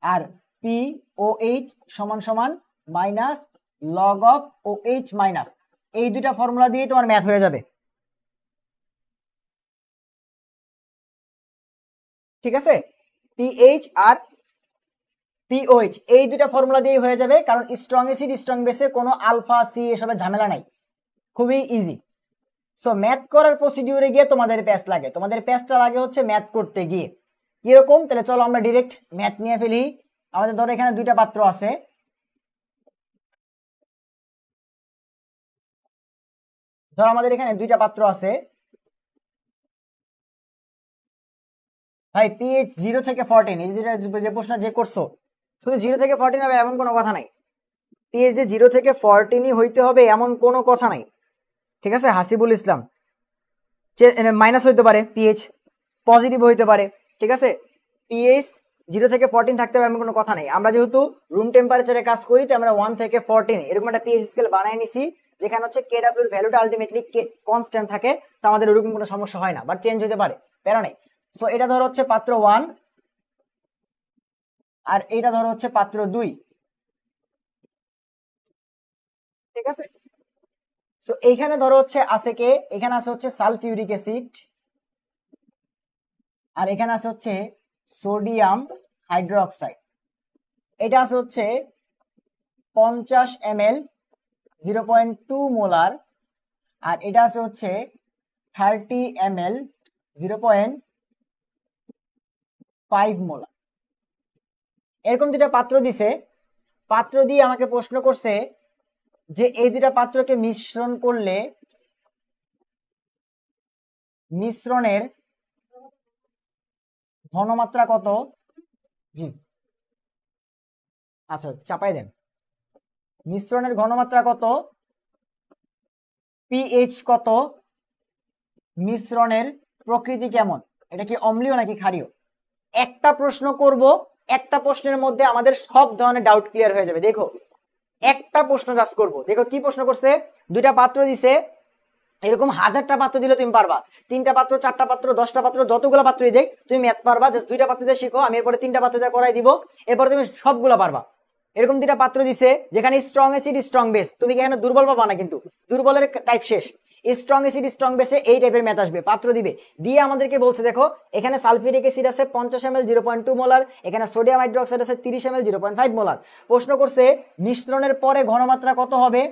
আর পিওএইচ সমান সমান minus log of OH minus, এই দুইটা ফর্মুলা দিয়ে তোমার ম্যাথ হয়ে যাবে, ঠিক আছে। পিএইচ আর পিওএইচ এই দুটা ফর্মুলা দিয়ে হয়ে যাবে, কারণ স্ট্রং অ্যাসিড স্ট্রং বেসে কোনো আলফা সি এসবের ঝামেলা নাই, খুবই ইজি। সো ম্যাথ করার প্রসিডিউরে গিয়ে তোমাদের প্যাচ লাগে, তোমাদের প্যাচটা লাগে ম্যাথ করতে গিয়ে কিরকম। তাহলে চলো আমরা ডিরেক্ট ম্যাথ নিয়ে ফেলি। আমাদের ধরো এখানে দুইটা পাত্র আছে, ধরো আমাদের এখানে দুইটা পাত্র আছে ভাই, পিএইচ 0 থেকে 14, এই যে প্রশ্ন যে করছো শুধু 0 থেকে 14 হবে এমন কোনো কথা নাই, পিএইচ যে 0 থেকে 14ই হইতে হবে এমন কোনো কথা নাই, ঠিক আছে। হাসিবুল ইসলাম মাইনাস হইতে পারে, পিএইচ পজিটিভ হইতে পারে, ঠিক আছে। পিএইচ 0 থেকে 14 থাকতে হবে এমন কোনো কথা নেই। আমরা যেহেতু রুম টেম্পারেচারে কাজ করি তো আমরা 1 থেকে 14 এরকম একটা পিএইচ স্কেল বানিয়ে নিছি, যেখানে কেডব্লিউ এর ভ্যালুটা আলটিমেটলি কনস্ট্যান্ট থাকে, তো আমাদের ওরকম কোনো সমস্যা হয় না, বাট চেঞ্জ হতে পারে, প্যারা নেই। সো এটা ধরো পাত্র 1 আর এটা ধরো পাত্র 2, ঠিক আছে। সো এইখানে ধরো আছে কে, এখানে আছে সালফিউরিক অ্যাসিড আর এখানে আছে সোডিয়াম হাইড্রোক্সাইড, এটা আছে 50 ml 0.2 মোলার আর এটা আছে 30 ml 0.5 মোলার। এরকম দুটা পাত্র দিছে, পাত্র দিয়ে আমাকে প্রশ্ন করছে যে এই দুটা পাত্রকে মিশ্রণ করলে মিশ্রণের ঘনমাত্রা কত। জি আচ্ছা চাপাই দেন, মিশ্রণের ঘনমাত্রা কত, পিএইচ কত, মিশ্রণের প্রকৃতি কেমন, এটা কি অম্লীয় নাকি ক্ষারীয়। একটা প্রশ্ন করব, একটা প্রশ্নের মধ্যে আমাদের সব ধরনের ডাউট ক্লিয়ার হয়ে যাবে। দেখো একটা প্রশ্ন জাস্ট করব, দেখো কি প্রশ্ন করছে, দুইটা পাত্র দিছে, এরকম 1000টা পাত্র দিলে তুমি পারবা, 3টা পাত্র 4টা পাত্র 10টা পাত্র যতগুলো পাত্রই দেখ তুমি ম্যাথ পারবা, জাস্ট দুইটা পাত্র দিয়ে শিখো, আমি এরপরে 3টা পাত্র দিয়ে করাই দিব, এরপরে তুমি সবগুলো পারবা। এরকম দুইটা পাত্র দিছে যেখানে স্ট্রং অ্যাসিড স্ট্রং বেস, তুমি কি এখানে দুর্বল পাবা না, কিন্তু দুর্বলের টাইপ শেষ। স্ট্রং অ্যাসিড স্ট্রং বেসে এই টাইপের ম্যাথ আসবে, পাত্র দিবে, দিয়ে আমাদেরকে বলছে দেখো এখানে সালফিউরিক অ্যাসিড আছে 50 ml 0.2 মোলার, এখানে সোডিয়াম হাইড্রোক্সাইড আছে 30 ml 0.5 মোলার। প্রশ্ন করছে মিশ্রণের পরে ঘনমাত্রা কত হবে,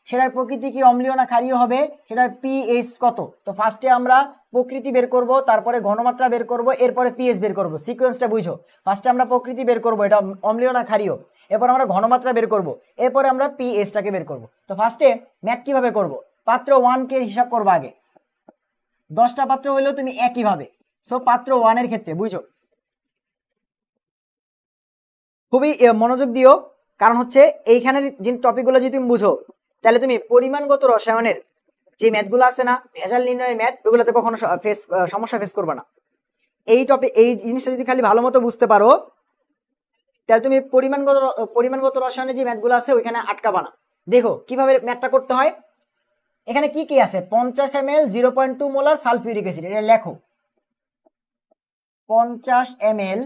সেটার প্রকৃতি কি অম্লীয় না ক্ষারীয় হবে, সেটার পিএইচ কত। তো ফার্স্টে আমরা প্রকৃতি বের করব, তারপরে ঘনমাত্রা বের করব, এরপরে পিএইচ বের করব, সিকোয়েন্সটা বুঝো। ফার্স্টে আমরা প্রকৃতি বের করব, এটা অম্লীয় না ক্ষারীয়, এরপর আমরা ঘনমাত্রা বের করব, এরপরে আমরা পিএইচটাকে বের করব। তো ফার্স্টে ম্যাথ কিভাবে করব, পাত্র 1 কে হিসাব করব আগে, 10টা পাত্র হইলেও তুমি একইভাবে। সো পাত্র 1 এর ক্ষেত্রে বুঝো, খুবই মনোযোগ দিও, কারণ এইখানের যে টপিকগুলো যদি তুমি বুঝো তাহলে তুমি পরিমাণগত রসায়নের যে ম্যাথগুলো আছে না, ভেজাল নির্ণয়ের ম্যাথ, ওগুলোতে কখনো সমস্যা ফেস করবে না। এই টপিক এই জিনিসটা যদি খালি ভালো মতো বুঝতে পারো তাহলে তুমি পরিমাণগত রসায়নের যে ম্যাথগুলো আছে ওইখানে আটকাবা না, দেখো কিভাবে ম্যাথটা করতে হয়। এখানে কি কি আছে, 50 ml 0.2 মোলার সালফিউরিক অ্যাসিড, এটা লেখো 50 ml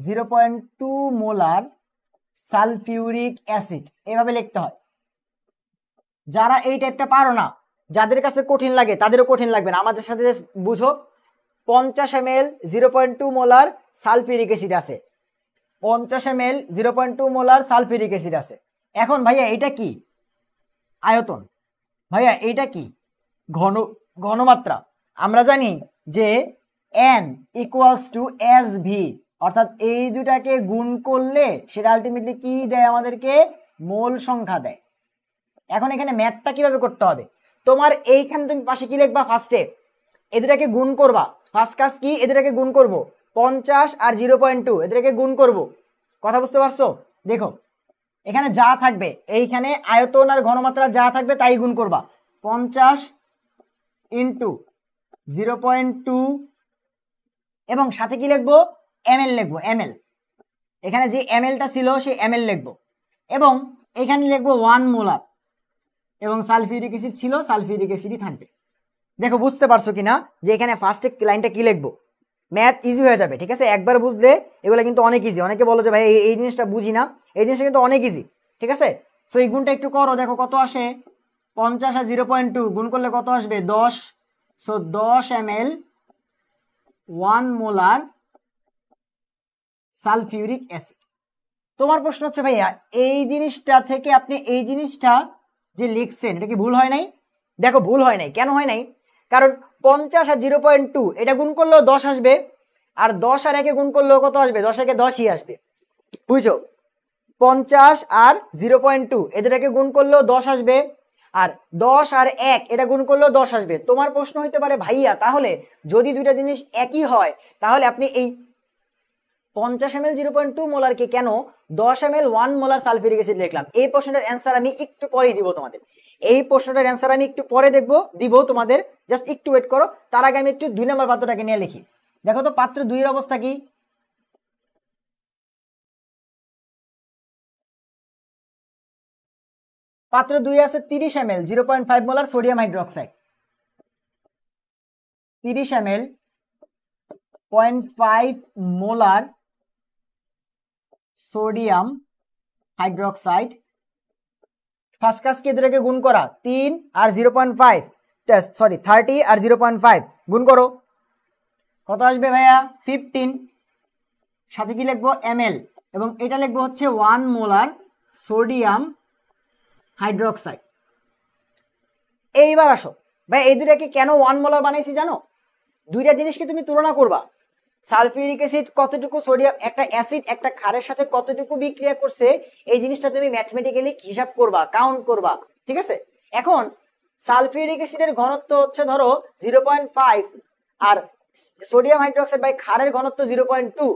0.2 মোলার সালফিউরিক অ্যাসিড, এভাবে লিখতে হয়। যারা এই টাইপটা পারো না, যাদের কাছে কঠিন লাগে তাদেরও কঠিন লাগবে না, আমাদের সাথে বুঝো 50 ml 0.2 মোলার সালফিউরিক অ্যাসিড আছে, 50 ml 0.2 মোলার সালফিউরিক অ্যাসিড আছে। এখন ভাইয়া এটা কি আয়তন, ভাইয়া এটা কি ঘনমাত্রা। আমরা জানি যে n equals to S V, অর্থাৎ এই দুটাকে গুণ করলে সেটা আলটিমেটলি কি দেয় আমাদেরকে, মোল সংখ্যা দেয়। এখন এখানে ম্যাথটা কিভাবে করতে হবে, তোমার এইখানে তুমি পাশে কি লিখবা, ফার্স্টে এ দুটাকে গুণ করবা। ফার্স্ট কাজ কি, এ দুটাকে গুণ করবো, 50 আর 0.2 এ দুটাকে গুণ করবো। কথা বুঝতে পারছো? দেখো এখানে যা থাকবে, এইখানে আয়তন আর ঘনমাত্রা যা থাকবে তাই গুণ করবা। 50 ইন্টু 0.2 এবং সাথে কি লিখবো, ml লিখবো, ml, এখানে যে mlটা ছিল সেই ml লিখবো এবং এখানে লিখবো 1 মোলার এবং সালফিউরিক অ্যাসিড ছিল, সালফিউরিক অ্যাসিডই থাকবে। দেখো বুঝতে পারছো কিনা যে এখানে ফার্স্টে লাইনটা কি লিখবো, ম্যাথ ইজি হয়ে যাবে। ঠিক আছে, একবার বুঝলে এগুলো কিন্তু অনেক ইজি। অনেকে বলো যে ভাই এই জিনিসটা বুঝি না, এই জিনিসটা কিন্তু অনেক ইজি। ঠিক আছে, সো এই গুণটা একটু করো, দেখো কত আসে, 50 আর 0.2 গুণ করলে কত আসবে, 10। So 10 ml 1 molar sulphuric acid. তোমার প্রশ্ন হচ্ছে ভাইয়া এই জিনিসটা থেকে আপনি এই জিনিসটা যে লিখছেন এটা কি ভুল হয় নাই? দেখো ভুল হয় নাই, কেন হয় নাই, কারণ 50 আর 0.2 এটা গুণ করলেও 10 আসবে, আর 10 আর 1 গুণ করলেও কত আসবে, 10 একে 10ই আসবে। বুঝছো, 50 আর 0.2 এদেরকে গুণ করলেও 10 আসবে, আর 10 আর 1 এটা গুণ করলেও 10 আসবে। তোমার প্রশ্ন হইতে পারে ভাইয়া তাহলে যদি দুইটা জিনিস একই হয় তাহলে আপনি এই 50 ml 0.2 মোলারকে কেন 10 ml 1 মোলার সালফিউরিক অ্যাসিড লিখলাম? এই প্রশ্নটার অ্যান্সার আমি একটু পরেই দিব তোমাদের, এই প্রশ্নটার অ্যান্সার আমি একটু পরে দিব তোমাদের, জাস্ট একটু ওয়েট করো। তার আগে আমি একটু 2 নম্বর পাত্রটাকে নিয়ে লিখি। দেখো তো পাত্র 2 এর অবস্থা কি, পাত্র 2 আছে 30 ml 0.5 molar sodium hydroxide, 30 ml 0.5 molar sodium hydroxide. First কাজ কি, এদেরকে গুণ করা, 3 আর 0.5 সরি 30 আর 0.5 গুণ করো, কত আসবে ভাইয়া, 15। সাথে কি লিখবো, ml, এবং এটা লিখবো হচ্ছে 1 মোলার সোডিয়াম হাইড্রোক্সাইড। এইবার আসো ভাই এই দুটাকে কেন 1 মোলার বানাইছি জানো? দুইটা জিনিসকে তুমি তুলনা করবা, সালফিউরিক অ্যাসিড কতটুকু সোডিয়াম, একটা অ্যাসিড একটা ক্ষারের সাথে কতটুকু বিক্রিয়া করছে, এই জিনিসটা তুমি ম্যাথমেটিক্যালি হিসাব করবা, কাউন্ট করবা। ঠিক আছে, এখন সালফিউরিক অ্যাসিডের ঘনত্ব হচ্ছে ধরো 0.5 আর সোডিয়াম হাইড্রোক্সাইড বাই ক্ষারের ঘনত্ব 0.2,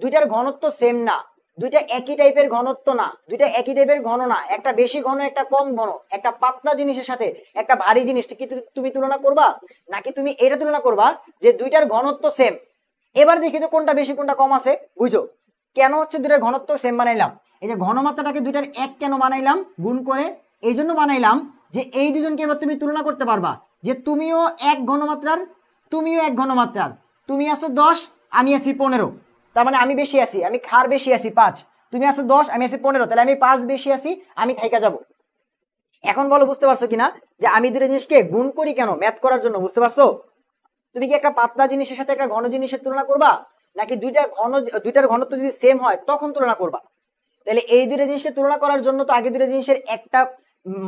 দুইটার ঘনত্ব সেম না, দুইটা একই টাইপের ঘনত্ব না, দুইটা একই টাইপের ঘন না, একটা বেশি ঘন একটা কম ঘন, একটা পাতলা জিনিসের সাথে একটা ভারী জিনিস কি তুমি তুলনা করবা, নাকি তুমি এটা তুলনা করবা যে দুইটার ঘনত্ব সেম। এবার দেখি তো কোনটা বেশি কোনটা কম আছে। বুঝো কেন হচ্ছে দুইটার ঘনত্ব সেম বানাইলাম, এই যে ঘনমাত্রাটাকে দুইটার এক কেন বানাইলাম, গুণ করে এই জন্য বানাইলাম যে এই দুজনকে এবার তুমি তুলনা করতে পারবা যে তুমিও এক ঘনমাত্রার, তুমিও এক ঘনমাত্রার, তুমি আছো 10 আমি আছি 15, তার মানে আমি বেশি আছি, আমি ক্ষার বেশি আছি 5, তুমি আছো 10 আমি আছি 15, তাহলে আমি 5 বেশি আছি, আমি থাইকা যাব। এখন বলো বুঝতে পারছো কিনা যে আমি দুটো জিনিসকে গুণ করি কেন, ম্যাথ করার জন্য, বুঝতে পারছো? তুমি কি একটা পাতলা জিনিসের সাথে একটা ঘন জিনিসের তুলনা করবা, নাকি দুইটার ঘনত্ব যদি সেম হয় তখন তুলনা করবা? তাহলে এই দুইটা জিনিসকে তুলনা করার জন্য তো আগে দুইটা জিনিসের একটা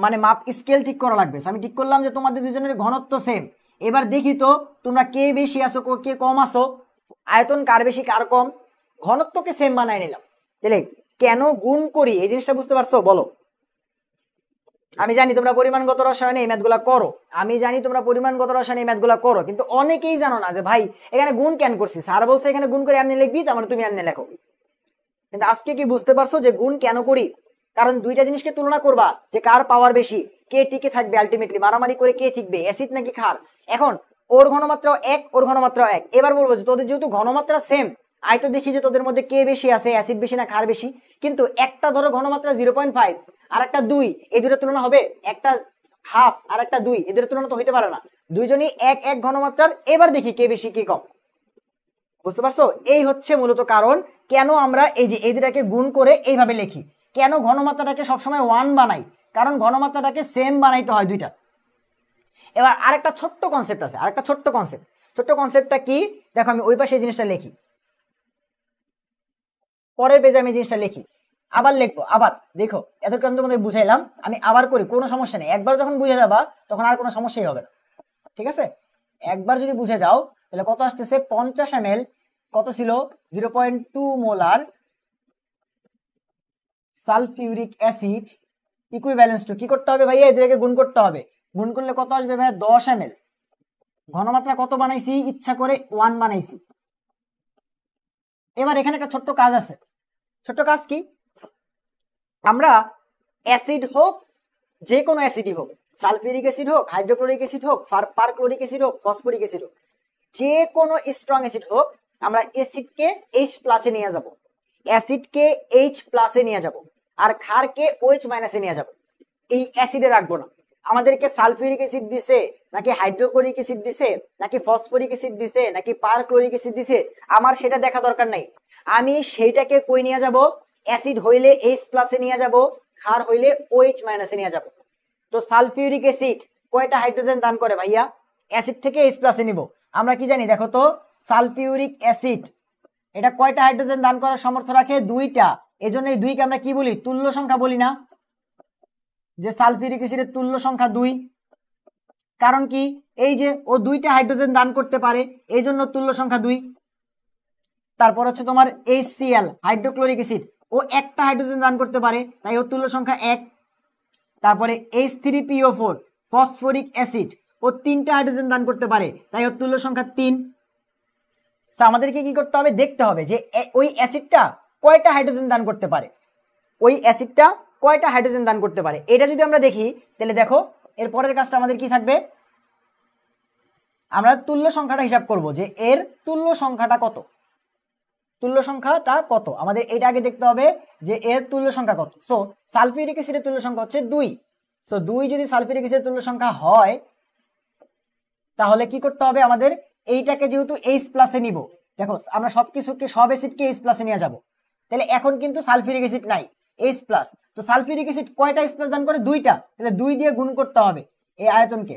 মানে মাপ স্কেল ঠিক করা লাগবে। আমি ঠিক করলাম যে তোমাদের দুজনের ঘনত্ব সেম, এবার দেখি তো তোমরা কে বেশি আসো কে কম আসো, আয়তন কার বেশি কার কম, ঘনত্বকে সেম বানায় নিলাম। তাহলে কেন গুণ করি এই জিনিসটা বুঝতে পারছো বলো? আমি জানি তোমরা পরিমাণগত রসায়নে এই ম্যাথগুলা করো, আমি জানি তোমরা পরিমাণগত রসায়নে এই ম্যাথগুলা করো, কিন্তু অনেকেই জানো না যে ভাই এখানে গুণ কেন করছি, স্যার বলছে এখানে গুণ করে এমনি লিখবি, তার মানে তুমি এমনি লেখো। কিন্তু আজকে কি বুঝতে পারছো যে গুণ কেন করি? কারণ দুইটা জিনিসকে তুলনা করবা যে কার পাওয়ার বেশি, কে টিকে থাকবে, আলটিমেটলি মারামারি করে কে টিকবে, অ্যাসিড নাকি ক্ষার। এখন ওর ঘনমাত্রা 1 ওর ঘনমাত্রা 1, এবার বলবো যে তোদের যেহেতু ঘনমাত্রা সেম আই তো দেখি যে তোদের মধ্যে কে বেশি আছে, অ্যাসিড বেশি না ক্ষার বেশি, কিন্তু একটা ধরো ঘনমাত্রা 0.5 আর একটা 2, এই দুটোর তুলনা হবে? একটা হাফ আর একটা 2, এই দুটোর তুলনা তো হইতে পারে না, দুইজনই এক এক ঘনমাত্রার। এবার দেখি কে বেশি কে কম, বুঝতে পারছো? এই হচ্ছে মূলত কারণ কেন আমরা এই যে এই দুটাকে গুণ করে এইভাবে লিখি, কেন ঘনমাত্রাটাকে সবসময় 1 বানাই, কারণ ঘনমাত্রাটাকে সেম বানাইতে হয় দুইটা। এবার আরেকটা ছোট্ট কনসেপ্ট আছে, আরেকটা ছোট্ট কনসেপ্টটা কি দেখো, আমি ওই পাশে এই জিনিসটা লিখি, পরের পেজে আমি জিনিসটা লিখি, আবার লিখবো। আবার দেখো এতক্ষণ আমি তোমাদের বুঝাইলাম, আমি আবার করি, কোনো সমস্যা নেই। একবার যখন বুঝে যাবা তখন আর কোনো সমস্যাই হবে না, ঠিক আছে? একবার যদি বুঝে যাও তাহলে কত আসতেছে, 50 ml কত ছিল, 0.2 molar sulphuric acid equivalence to, কি করতে হবে ভাইয়া, এদেরকে গুণ করতে হবে। গুণ করলে কত আসবে ভাইয়া, 10 ml। ঘনমাত্রা কত বানাইছি, ইচ্ছা করে 1 বানাইছি। এবার এখানে একটা ছোট্ট কাজ আছে। ছোট্ট কাজ কি, আমরা অ্যাসিড হোক, যে কোনো অ্যাসিডই হোক, সালফিউরিক অ্যাসিড হোক, হাইড্রোক্লোরিক অ্যাসিড হোক, পারক্লোরিক অ্যাসিড হোক, ফসফরিক অ্যাসিড হোক, যে কোনো স্ট্রং অ্যাসিড হোক, আমরা অ্যাসিডকে H+ নিয়ে যাব, অ্যাসিডকে H+ নিয়ে যাব, আর ক্ষারকে OH- নিয়ে যাব। এই অ্যাসিডে রাখবো না। আমাদেরকে সালফিউরিক অ্যাসিড দিছে নাকি হাইড্রোক্লোরিক অ্যাসিড দিছে নাকি ফসফরিক অ্যাসিড দিছে নাকি পারক্লোরিক অ্যাসিড দিছে, আমার সেটা দেখা দরকার নাই। আমি সেইটাকে কই নিয়ে যাব, অ্যাসিড হইলে H+ নিয়ে যাব, ক্ষার হইলে OH- নিয়ে যাব। তো সালফিউরিক অ্যাসিড কয়টা হাইড্রোজেন দান করে ভাইয়া, অ্যাসিড থেকে H+ নিব। আমরা কি জানি দেখো তো, সালফিউরিক অ্যাসিড এটা কয়টা হাইড্রোজেন দান করার সামর্থ্য রাখে, 2টা। এজন্য এই 2কে আমরা কি বলি, তুল্য সংখ্যা বলি না, যে সালফিউরিক অ্যাসিডের তুল্য সংখ্যা 2। কারণ কি, এই যে ও 2টা হাইড্রোজেন দান করতে পারে, এই জন্য তুল্য সংখ্যা 2। তারপর হচ্ছে তোমার HCl হাইড্রোক্লোরিক অ্যাসিড, ও একটা হাইড্রোজেন দান করতে পারে, তাই ওর তুল্য সংখ্যা 1। তারপরে H3PO4 ফসফরিক অ্যাসিড, ও 3টা হাইড্রোজেন দান করতে পারে, তাই ওর তুল্য সংখ্যা 3। তো আমাদেরকে কি করতে হবে, দেখতে হবে যে ওই অ্যাসিডটা কয়টা হাইড্রোজেন দান করতে পারে, ওই অ্যাসিডটা কয়টা হাইড্রোজেন দান করতে পারে। এটা যদি আমরা দেখি তাহলে দেখো এর পরের কাজটা আমাদের কি থাকবে, আমরা তুল্য সংখ্যাটা হিসাব করব, যে এর তুল্য সংখ্যাটা কত, তুল্য সংখ্যাটা কত আমাদের এটা আগে দেখতে হবে, যে এর তুল্য সংখ্যা কত। সো সালফিউরিক অ্যাসিডের তুল্য সংখ্যা হচ্ছে 2। সো 2 যদি সালফিউরিক অ্যাসিডের তুল্য সংখ্যা হয়, তাহলে কি করতে হবে আমাদের, এইটাকে যেহেতু H+ নিব, দেখো আমরা সবকিছুকে সব অ্যাসিডকে H+ নিয়ে যাব, তাহলে এখন কিন্তু সালফিউরিক অ্যাসিড নাই, H+। তো সালফিউরিক অ্যাসিড কয়টা H+ দান করে, 2টা, তাহলে 2 দিয়ে গুণ করতে হবে এই আয়তনকে,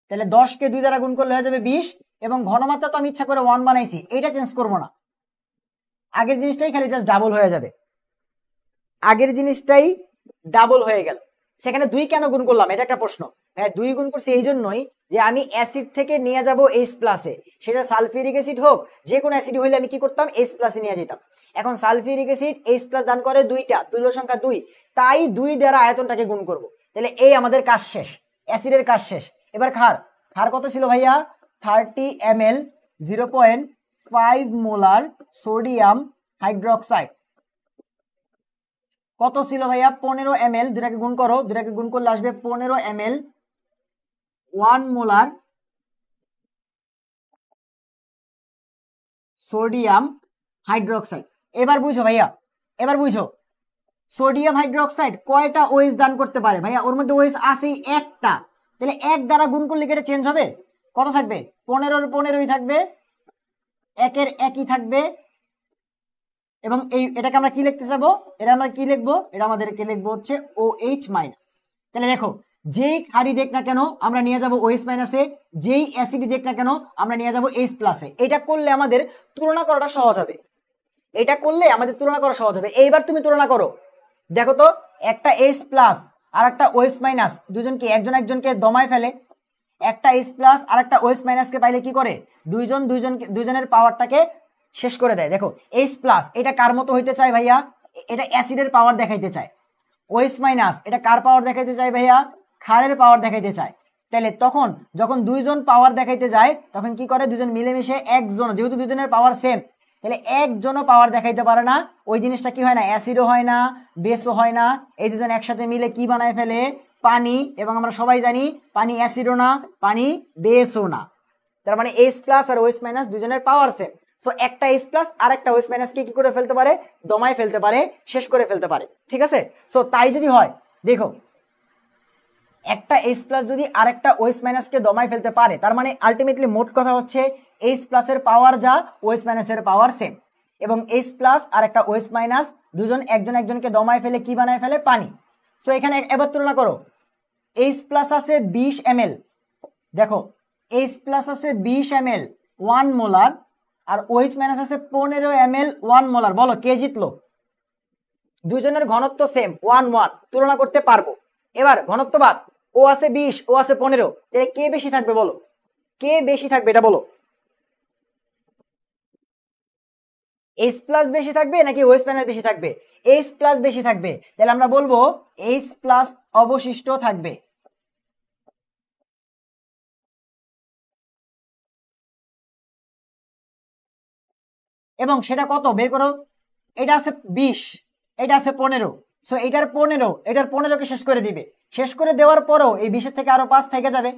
তাহলে 10কে 2 দ্বারা গুণ করলে হয়ে যাবে 20। এবং ঘনমাত্রা তো আমি ইচ্ছা করে 1 বানাইছি, এটা চেঞ্জ করবো না, আগের জিনিসটাই খালি জাস্ট ডাবল হয়ে যাবে, আগের জিনিসটাই ডাবল হয়ে গেল। সেখানে 2 কেন গুণ করলাম, এটা একটা প্রশ্ন। হ্যাঁ 2 গুণ করছি এই জন্যই যে আমি অ্যাসিড থেকে নিয়ে যাব H+, সেটা সালফিউরিক অ্যাসিড হোক, যে কোনো অ্যাসিড হইলে আমি কি করতাম, H+ নিয়ে যেতাম। এখন সালফিউরিক অ্যাসিড H+ দান করে 2টা, তুল্য সংখ্যা 2, তাই 2 দ্বারা আয়তনটাকে গুণ করব। তাহলে এই আমাদের কাজ শেষ, অ্যাসিডের কাজ শেষ। এবার ক্ষার, ক্ষার কত ছিল ভাইয়া, 30 ml 0.5 মোলার সোডিয়াম হাইড্রোক্সাইড, কত ছিল ভাইয়া, 15 ml, দুটাকে গুণ করো, দুটাকে গুণ করলে আসবে 15 ml 1 মোলার সোডিয়াম হাইড্রোক্সাইড। এবার বুঝো ভাইয়া, এবার বুঝো সোডিয়াম হাইড্রোক্সাইড কয়টা OH দান করতে পারে ভাইয়া, ওর মধ্যে OH আছে একটা, তাহলে 1 দ্বারা গুণ করলে এটা চেঞ্জ হবে, কত থাকবে, 15 15ই থাকবে, 1-এর 1ই থাকবে। এবং এই এটাকে আমরা কি লিখতে চাবো, এটা আমরা কি লিখবো, এটা আমাদেরকে লিখবো হচ্ছে OH-। তাহলে দেখো যেই ক্ষারই দেখ না কেন আমরা নিয়ে যাব OH-, যেই অ্যাসিড দেখ না কেন আমরা নিয়ে যাব H+। এটা করলে আমাদের তুলনা করাটা সহজ হবে, এটা করলে আমাদের তুলনা করা সহজ হবে। এইবার তুমি তুলনা করো, দেখো তো একটা H+ আর একটা OH-, দুজনকে একজন একজনকে দমায় ফেলে, একটা H+ আর একটা OH- কে পাইলে কি করে, দুইজনের পাওয়ারটাকে শেষ করে দেয়। দেখো H+ এটা কার মতো হইতে চায় ভাইয়া, এটা অ্যাসিডের পাওয়ার দেখাইতে চায়। OH- এটা কার পাওয়ার দেখাইতে চায় ভাইয়া, ক্ষারের পাওয়ার দেখাইতে চায়। তাহলে তখন যখন দুইজন পাওয়ার দেখাইতে যায় তখন কি করে, দুজন মিলেমিশে একজন, যেহেতু দুজনের পাওয়ার সেম, তাহলে একজনও পাওয়ার দেখাইতে পারে না, ওই জিনিসটা কি হয় না, অ্যাসিডও হয় না, বেসও হয় না। এই দুজন একসাথে মিলে কি বানায় ফেলে, পানি। এবং আমরা সবাই জানি পানি অ্যাসিডও না, পানি বেসও না। তার মানে H+ আর OH- দুজনের পাওয়ার সেম। সো একটা H প্লাস আর একটা OH মাইনাস কে কি করে ফেলতে পারে, দমায় ফেলতে পারে, শেষ করে ফেলতে পারে, ঠিক আছে। সো তাই যদি হয়, দেখো একটা H প্লাস যদি আরেকটা OH মাইনাস কে দমায় ফেলতে পারে, তার মানে আলটিমেটলি মোট কথা হচ্ছে H প্লাস এর পাওয়ার যা, OH মাইনাস এর পাওয়ার সেম, এবং H প্লাস আর একটা OH মাইনাস দুজন একজন একজনকে দমায় ফেলে কি বানায় ফেলে, পানি। সো এখানে এবার তুলনা করো, H প্লাস আছে 20 ml, দেখো H প্লাস আছে 20 ml 1 মোলার, আর OH মাইনাস আছে 15 ml 1 মোলার, বলো কে জিতলো? দুজনের ঘনত্ব সেম 1 1, তুলনা করতে পারবো। এবার ঘনত্ব বাদ, ও আছে 20 ও আছে 15, কে বেশি থাকবে বলো, কে বেশি থাকবে এটা বলো? H প্লাস বেশি থাকবে নাকি OH মাইনাস বেশি থাকবে? H প্লাস বেশি থাকবে, তাহলে আমরা বলবো H প্লাস অবশিষ্ট থাকবে। এবং সেটা কত বের করো, এটা আছে 20, এটা আছে 15, সো এটার 15, এটার 15কে শেষ করে দিবে, শেষ করে দেওয়ার পরও এই 20-এর থেকে আরো 5 থেকে যাবে,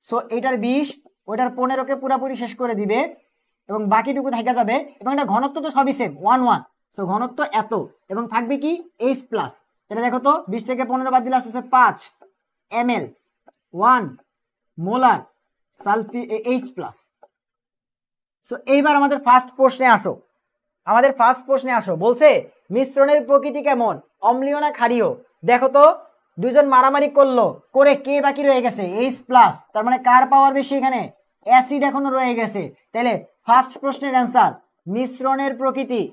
সো এটার 20 ওইটার 15কে পুরোপুরি শেষ করে দিবে, এবং বাকিটুকু থেকে যাবে, এবং এটা ঘনত্ব তো সবই সেম 1 1, সো ঘনত্ব এত, এবং থাকবে কি H প্লাস। তাহলে দেখো তো 20 থেকে 15 বাদ দিলে আসছে 5 ml 1 মোলার সালফি H প্লাস। সো এইবার আমাদের ফার্স্ট প্রশ্নে আসো, আমাদের ফার্স্ট প্রশ্নে আসো, বলছে মিশ্রণের প্রকৃতি কেমন, অম্লীয় না ক্ষারীয়? দেখো তো দুইজন মারামারি করলো, করে কে বাকি রয়ে গেছে, H প্লাস, তার মানে কার পাওয়ার বেশি এখানে, অ্যাসিড এখনো রয়ে গেছে। তাহলে ফার্স্ট প্রশ্নের অ্যান্সার মিশ্রণের প্রকৃতি,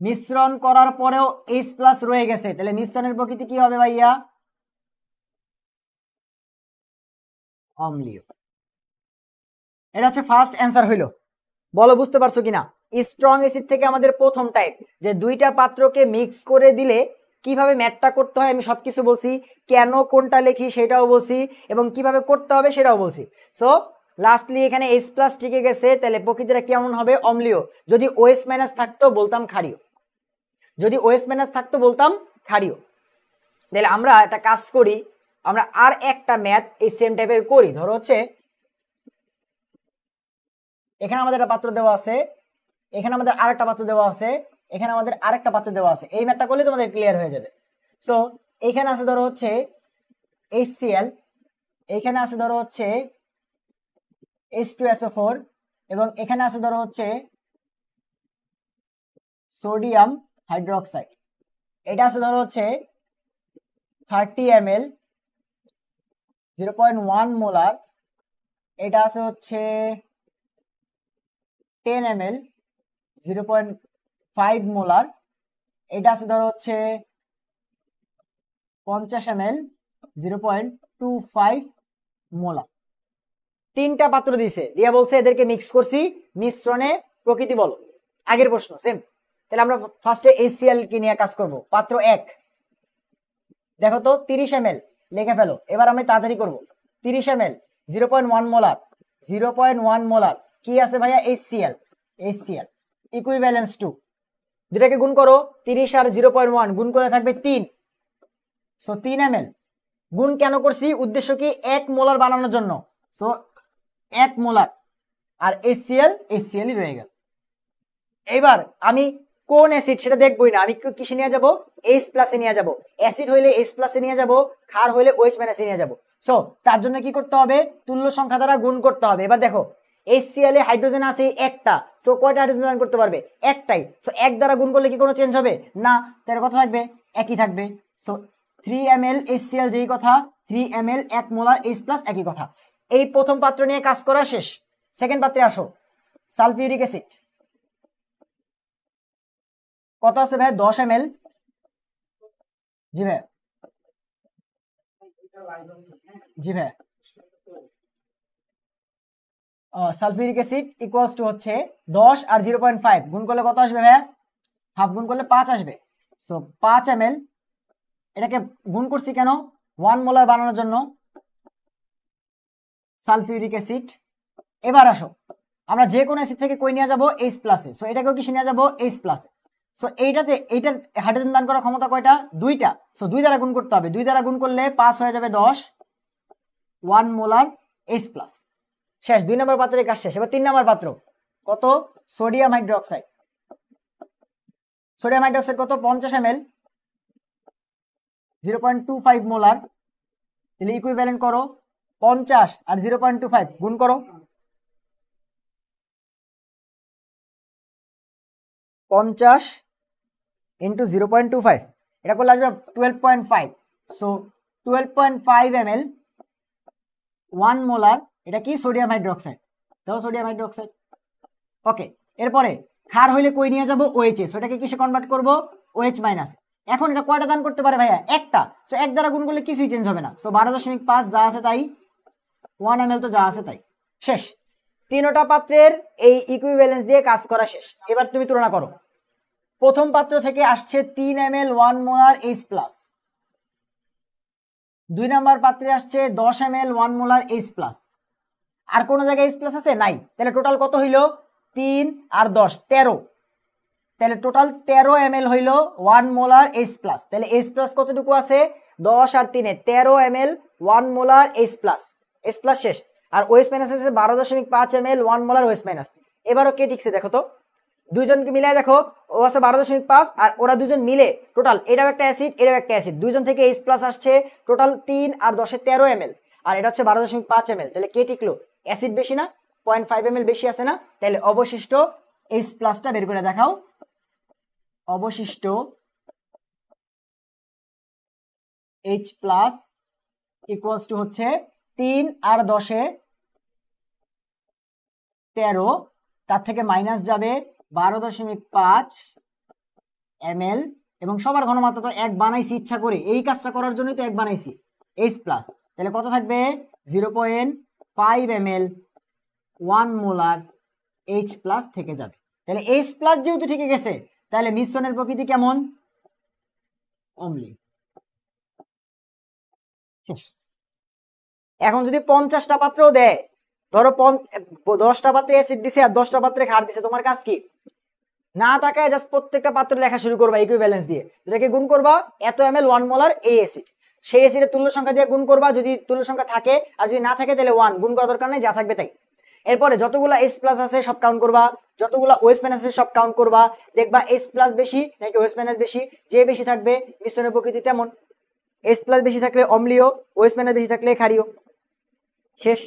মিশ্রণ করার পরেও H প্লাস রয়ে গেছে, তাহলে মিশ্রণের প্রকৃতি কি হবে ভাইয়া, অম্লীয়। এটা হচ্ছে ফার্স্ট অ্যান্সার হইলো, বলো বুঝতে পারছো কিনা? স্ট্রং অ্যাসিড থেকে আমাদের প্রথম টাইপ, যে দুইটা পাত্রকে মিক্স করে দিলে কিভাবে ম্যাটটা করতে হয় আমি সবকিছু বলছি, কেন কোনটা লিখি সেটাও বলছি, এবং কিভাবে করতে হবে সেটাও বলছি। সো লাস্টলি এখানে H প্লাস টিকে গেছে, তাহলে প্রকৃতিটা কেমন হবে, অম্লীয়। যদি OH মাইনাস থাকতো বলতাম ক্ষারীয়, যদি OH মাইনাস থাকতো বলতাম ক্ষারীয়। তাহলে আমরা একটা কাজ করি, আমরা আর একটা ম্যাথ এই সেম টাইপের করি। ধরো হচ্ছে এখানে আমাদের একটা পাত্র দেওয়া আছে, এখানে আমাদের আরেকটা পাত্র দেওয়া আছে, এখানে আমাদের আরেকটা পাত্র দেওয়া আছে, এই ম্যাথটা করলে তোমাদের ক্লিয়ার হয়ে যাবে। সো এখানে আছে ধরো হচ্ছে HCl, এখানে আছে ধরো হচ্ছে H2SO4, এবং এখানে আছে ধরো হচ্ছে সোডিয়াম হাইড্রোক্সাইড, এটা আছে ধরো হচ্ছে 30 ml 0.1 মোলার, এটা আছে হচ্ছে 10 ml 0.5 মোলার, এটা আছে ধরো হচ্ছে 50 ml 0.25 মোলার। তিনটা পাত্র দিছে, দিয়া বলছে এদেরকে মিক্স করছি, মিশ্রণে প্রকৃতি বলো। আগের প্রশ্ন সেম। তাহলে আমরা ফার্স্টে HCl কে নিয়ে কাজ করব। পাত্র 1 দেখো তো 30 ml লিখে ফেলো, এবার আমি তাড়াতাড়ি করব। 30 ml 0.1 মোলার, 0.1 মোলার কি আছে ভাইয়া, HCl, HCl ইকুইভ্যালেন্স টু, দুটাকে গুণ করো, 30 আর 0.1 গুণ করে থাকবে 3, সো 3 ml। গুণ কেন করছি, উদ্দেশ্য কি 1 মোলার বানানোর জন্য, সো 1 মোলার, আর HCl রয়ে গেল। এবার আমি কোন অ্যাসিড সেটা দেখবই না, আমি কিসে নিয়ে যাব, H প্লাসে নিয়ে যাব। অ্যাসিড হইলে H প্লাসে নিয়ে যাব, ক্ষার হইলে OH মাইনাসে নিয়ে যাব। সো তার জন্য কি করতে হবে, তুল্য সংখ্যা দ্বারা গুণ করতে হবে। এবার দেখো HCl এ হাইড্রোজেন আছে একটা, সো কয়টা হাইড্রোজেন দান করতে পারবে, একটাই, সো 1 দ্বারা গুণ করলে কি কোনো চেঞ্জ হবে না, তার কত থাকবে, একই থাকবে। সো 3 ml HCl যেই কথা, 3 ml 1 মোলার H প্লাস একই কথা। এই প্রথম পাত্র নিয়ে কাজ করা শেষ। সেকেন্ড পাত্রে আসো, সালফিউরিক অ্যাসিড কত আছে ভাই, 10 ml, জি ভাই, জি ভাই, সালফিউরিক অ্যাসিড ইকুয়ালস টু হচ্ছে 10 আর 0.5 গুণ করলে কত আসবে ভাইয়া, হাফ গুণ করলে 5 আসবে। সো 5 ml, এটাকে গুণ করছি কেন, 1 মোলার বানানোর জন্য সালফিউরিক অ্যাসিড। এবার আসো আমরা যে কোনো অ্যাসিড থেকে কই নিয়ে যাব, H প্লাসে, সো এটাকেও কি নিয়ে যাব H প্লাসে। সো এইটাতে এইটার হাইড্রোজেন দান করার ক্ষমতা কয়টা, 2টা, সো 2 দ্বারা গুণ করতে হবে, 2 দ্বারা গুণ করলে 5 হয়ে যাবে 10, 1 মোলার H প্লাস। শেষ, 2 নম্বর পাত্রের কাজ শেষ। এবার 3 নম্বর পাত্র, কত? Sodium hydroxide. সোডিয়াম হাইড্রোক্সাইড কত? 50 ml, 0.25 মোলার। তাহলে ইকুইভ্যালেন্ট করো 50 আর 0.25 গুণ করো, 50 ইন্টু 0.25, এটা করলে আসবে 12.5। সো 12.5 ml 1 মোলার, এটা কি? Sodium hydroxide. তো সোডিয়াম হাইড্রোক্সাইড। ওকে, এরপরে ক্ষার হইলে কই নিয়ে যাবো? OHS, ওটাকে কিসে কনভার্ট করব? OH minus. এখন এটা কয়টা দান করতে পারে ভাইয়া? একটা। সো এক দ্বারা গুণ করলে কিছুই চেঞ্জ হবে না। সো 12.5 যা আছে তাই, 1 ml তো যা আছে তাই। শেষ, তিনটা পাত্রের এই ইকুইভ্যালেন্স দিয়ে কাজ করা শেষ। এবার তুমি তুলনা করো। প্রথম পাত্র থেকে আসছে 3 ml 1 মোলার H প্লাস, 2 নম্বর পাত্রে আসছে 10 ml 1 মোলার H প্লাস। আর কোন জায়গায় H প্লাস আছে? নাই। তাহলে টোটাল কত হইল? 3 আর 10 13। তাহলে টোটাল 13 ml হইল 1 মোলার H প্লাস। তাহলে H প্লাস কতটুকু আছে? 10 আর 3 13 ml 1 molar H plus. H plus শেষ। আর OH মাইনাস আছে 12.5 ml 1 মোলার OH মাইনাস। এবারও কে টিকছে দেখো তো, দুইজনকে মিলাই দেখো, ও আছে 12.5 আর ওরা দুজন মিলে টোটাল, এটাও একটা অ্যাসিড এটাও একটা অ্যাসিড, দুইজন থেকে H প্লাস আসছে, টোটাল 3 আর 10 13 ml, আর এটা হচ্ছে 12.5 ml। তাহলে কে টিকলো? অ্যাসিড বেশি না? 0.5 ml বেশি আছে না? তাহলে অবশিষ্ট H প্লাসটা বের করে দেখাও। অবশিষ্ট H প্লাস ইকুয়ালস টু হচ্ছে 3 আর 10 13, তার থেকে মাইনাস যাবে 12.5 ml, এবং সবার ঘনমাত্রা তো 1 বানাইছি ইচ্ছা করে, এই কাজটা করার জন্যই তো 1 বানাইছি। H প্লাস, তাহলে কত থাকবে? 0.5 ml 1 মোলার H প্লাস থেকে যাবে। তাহলে H প্লাস যেহেতু ঠিক গেছে, তাহলে মিশ্রণের প্রকৃতি কেমন? অম্লীয়। এখন যদি 50টা পাত্র দেয়, ধরো 10টা পাত্রে অ্যাসিড দিছে আর 10টা পাত্রে ক্ষার দিছে, তোমার কাজ কি? না তাকায় জাস্ট প্রত্যেকটা পাত্র লেখা শুরু করবা ইকুইভ্যালেন্স দিয়ে, এটাকে গুণ করবা এত ml 1 মোলার এই অ্যাসিড, সেই অ্যাসিডের তুল্য সংখ্যা দিয়ে গুণ করবা, যদি তুল্য সংখ্যা থাকে, আর যদি না থাকে তাহলে 1, গুণ করা দরকার নেই, যা থাকবে তাই। এরপরে যতগুলা H প্লাস আছে সব কাউন্ট করবা, যতগুলা OH মাইনাস আছে সব কাউন্ট করবা, দেখবা H প্লাস বেশি নাকি OH মাইনাস বেশি, যে বেশি থাকবে মিশ্রণের প্রকৃতি তেমন। H প্লাস বেশি থাকলে অম্লীয়, OH মাইনাস বেশি থাকলে ক্ষারীয়। শেষ।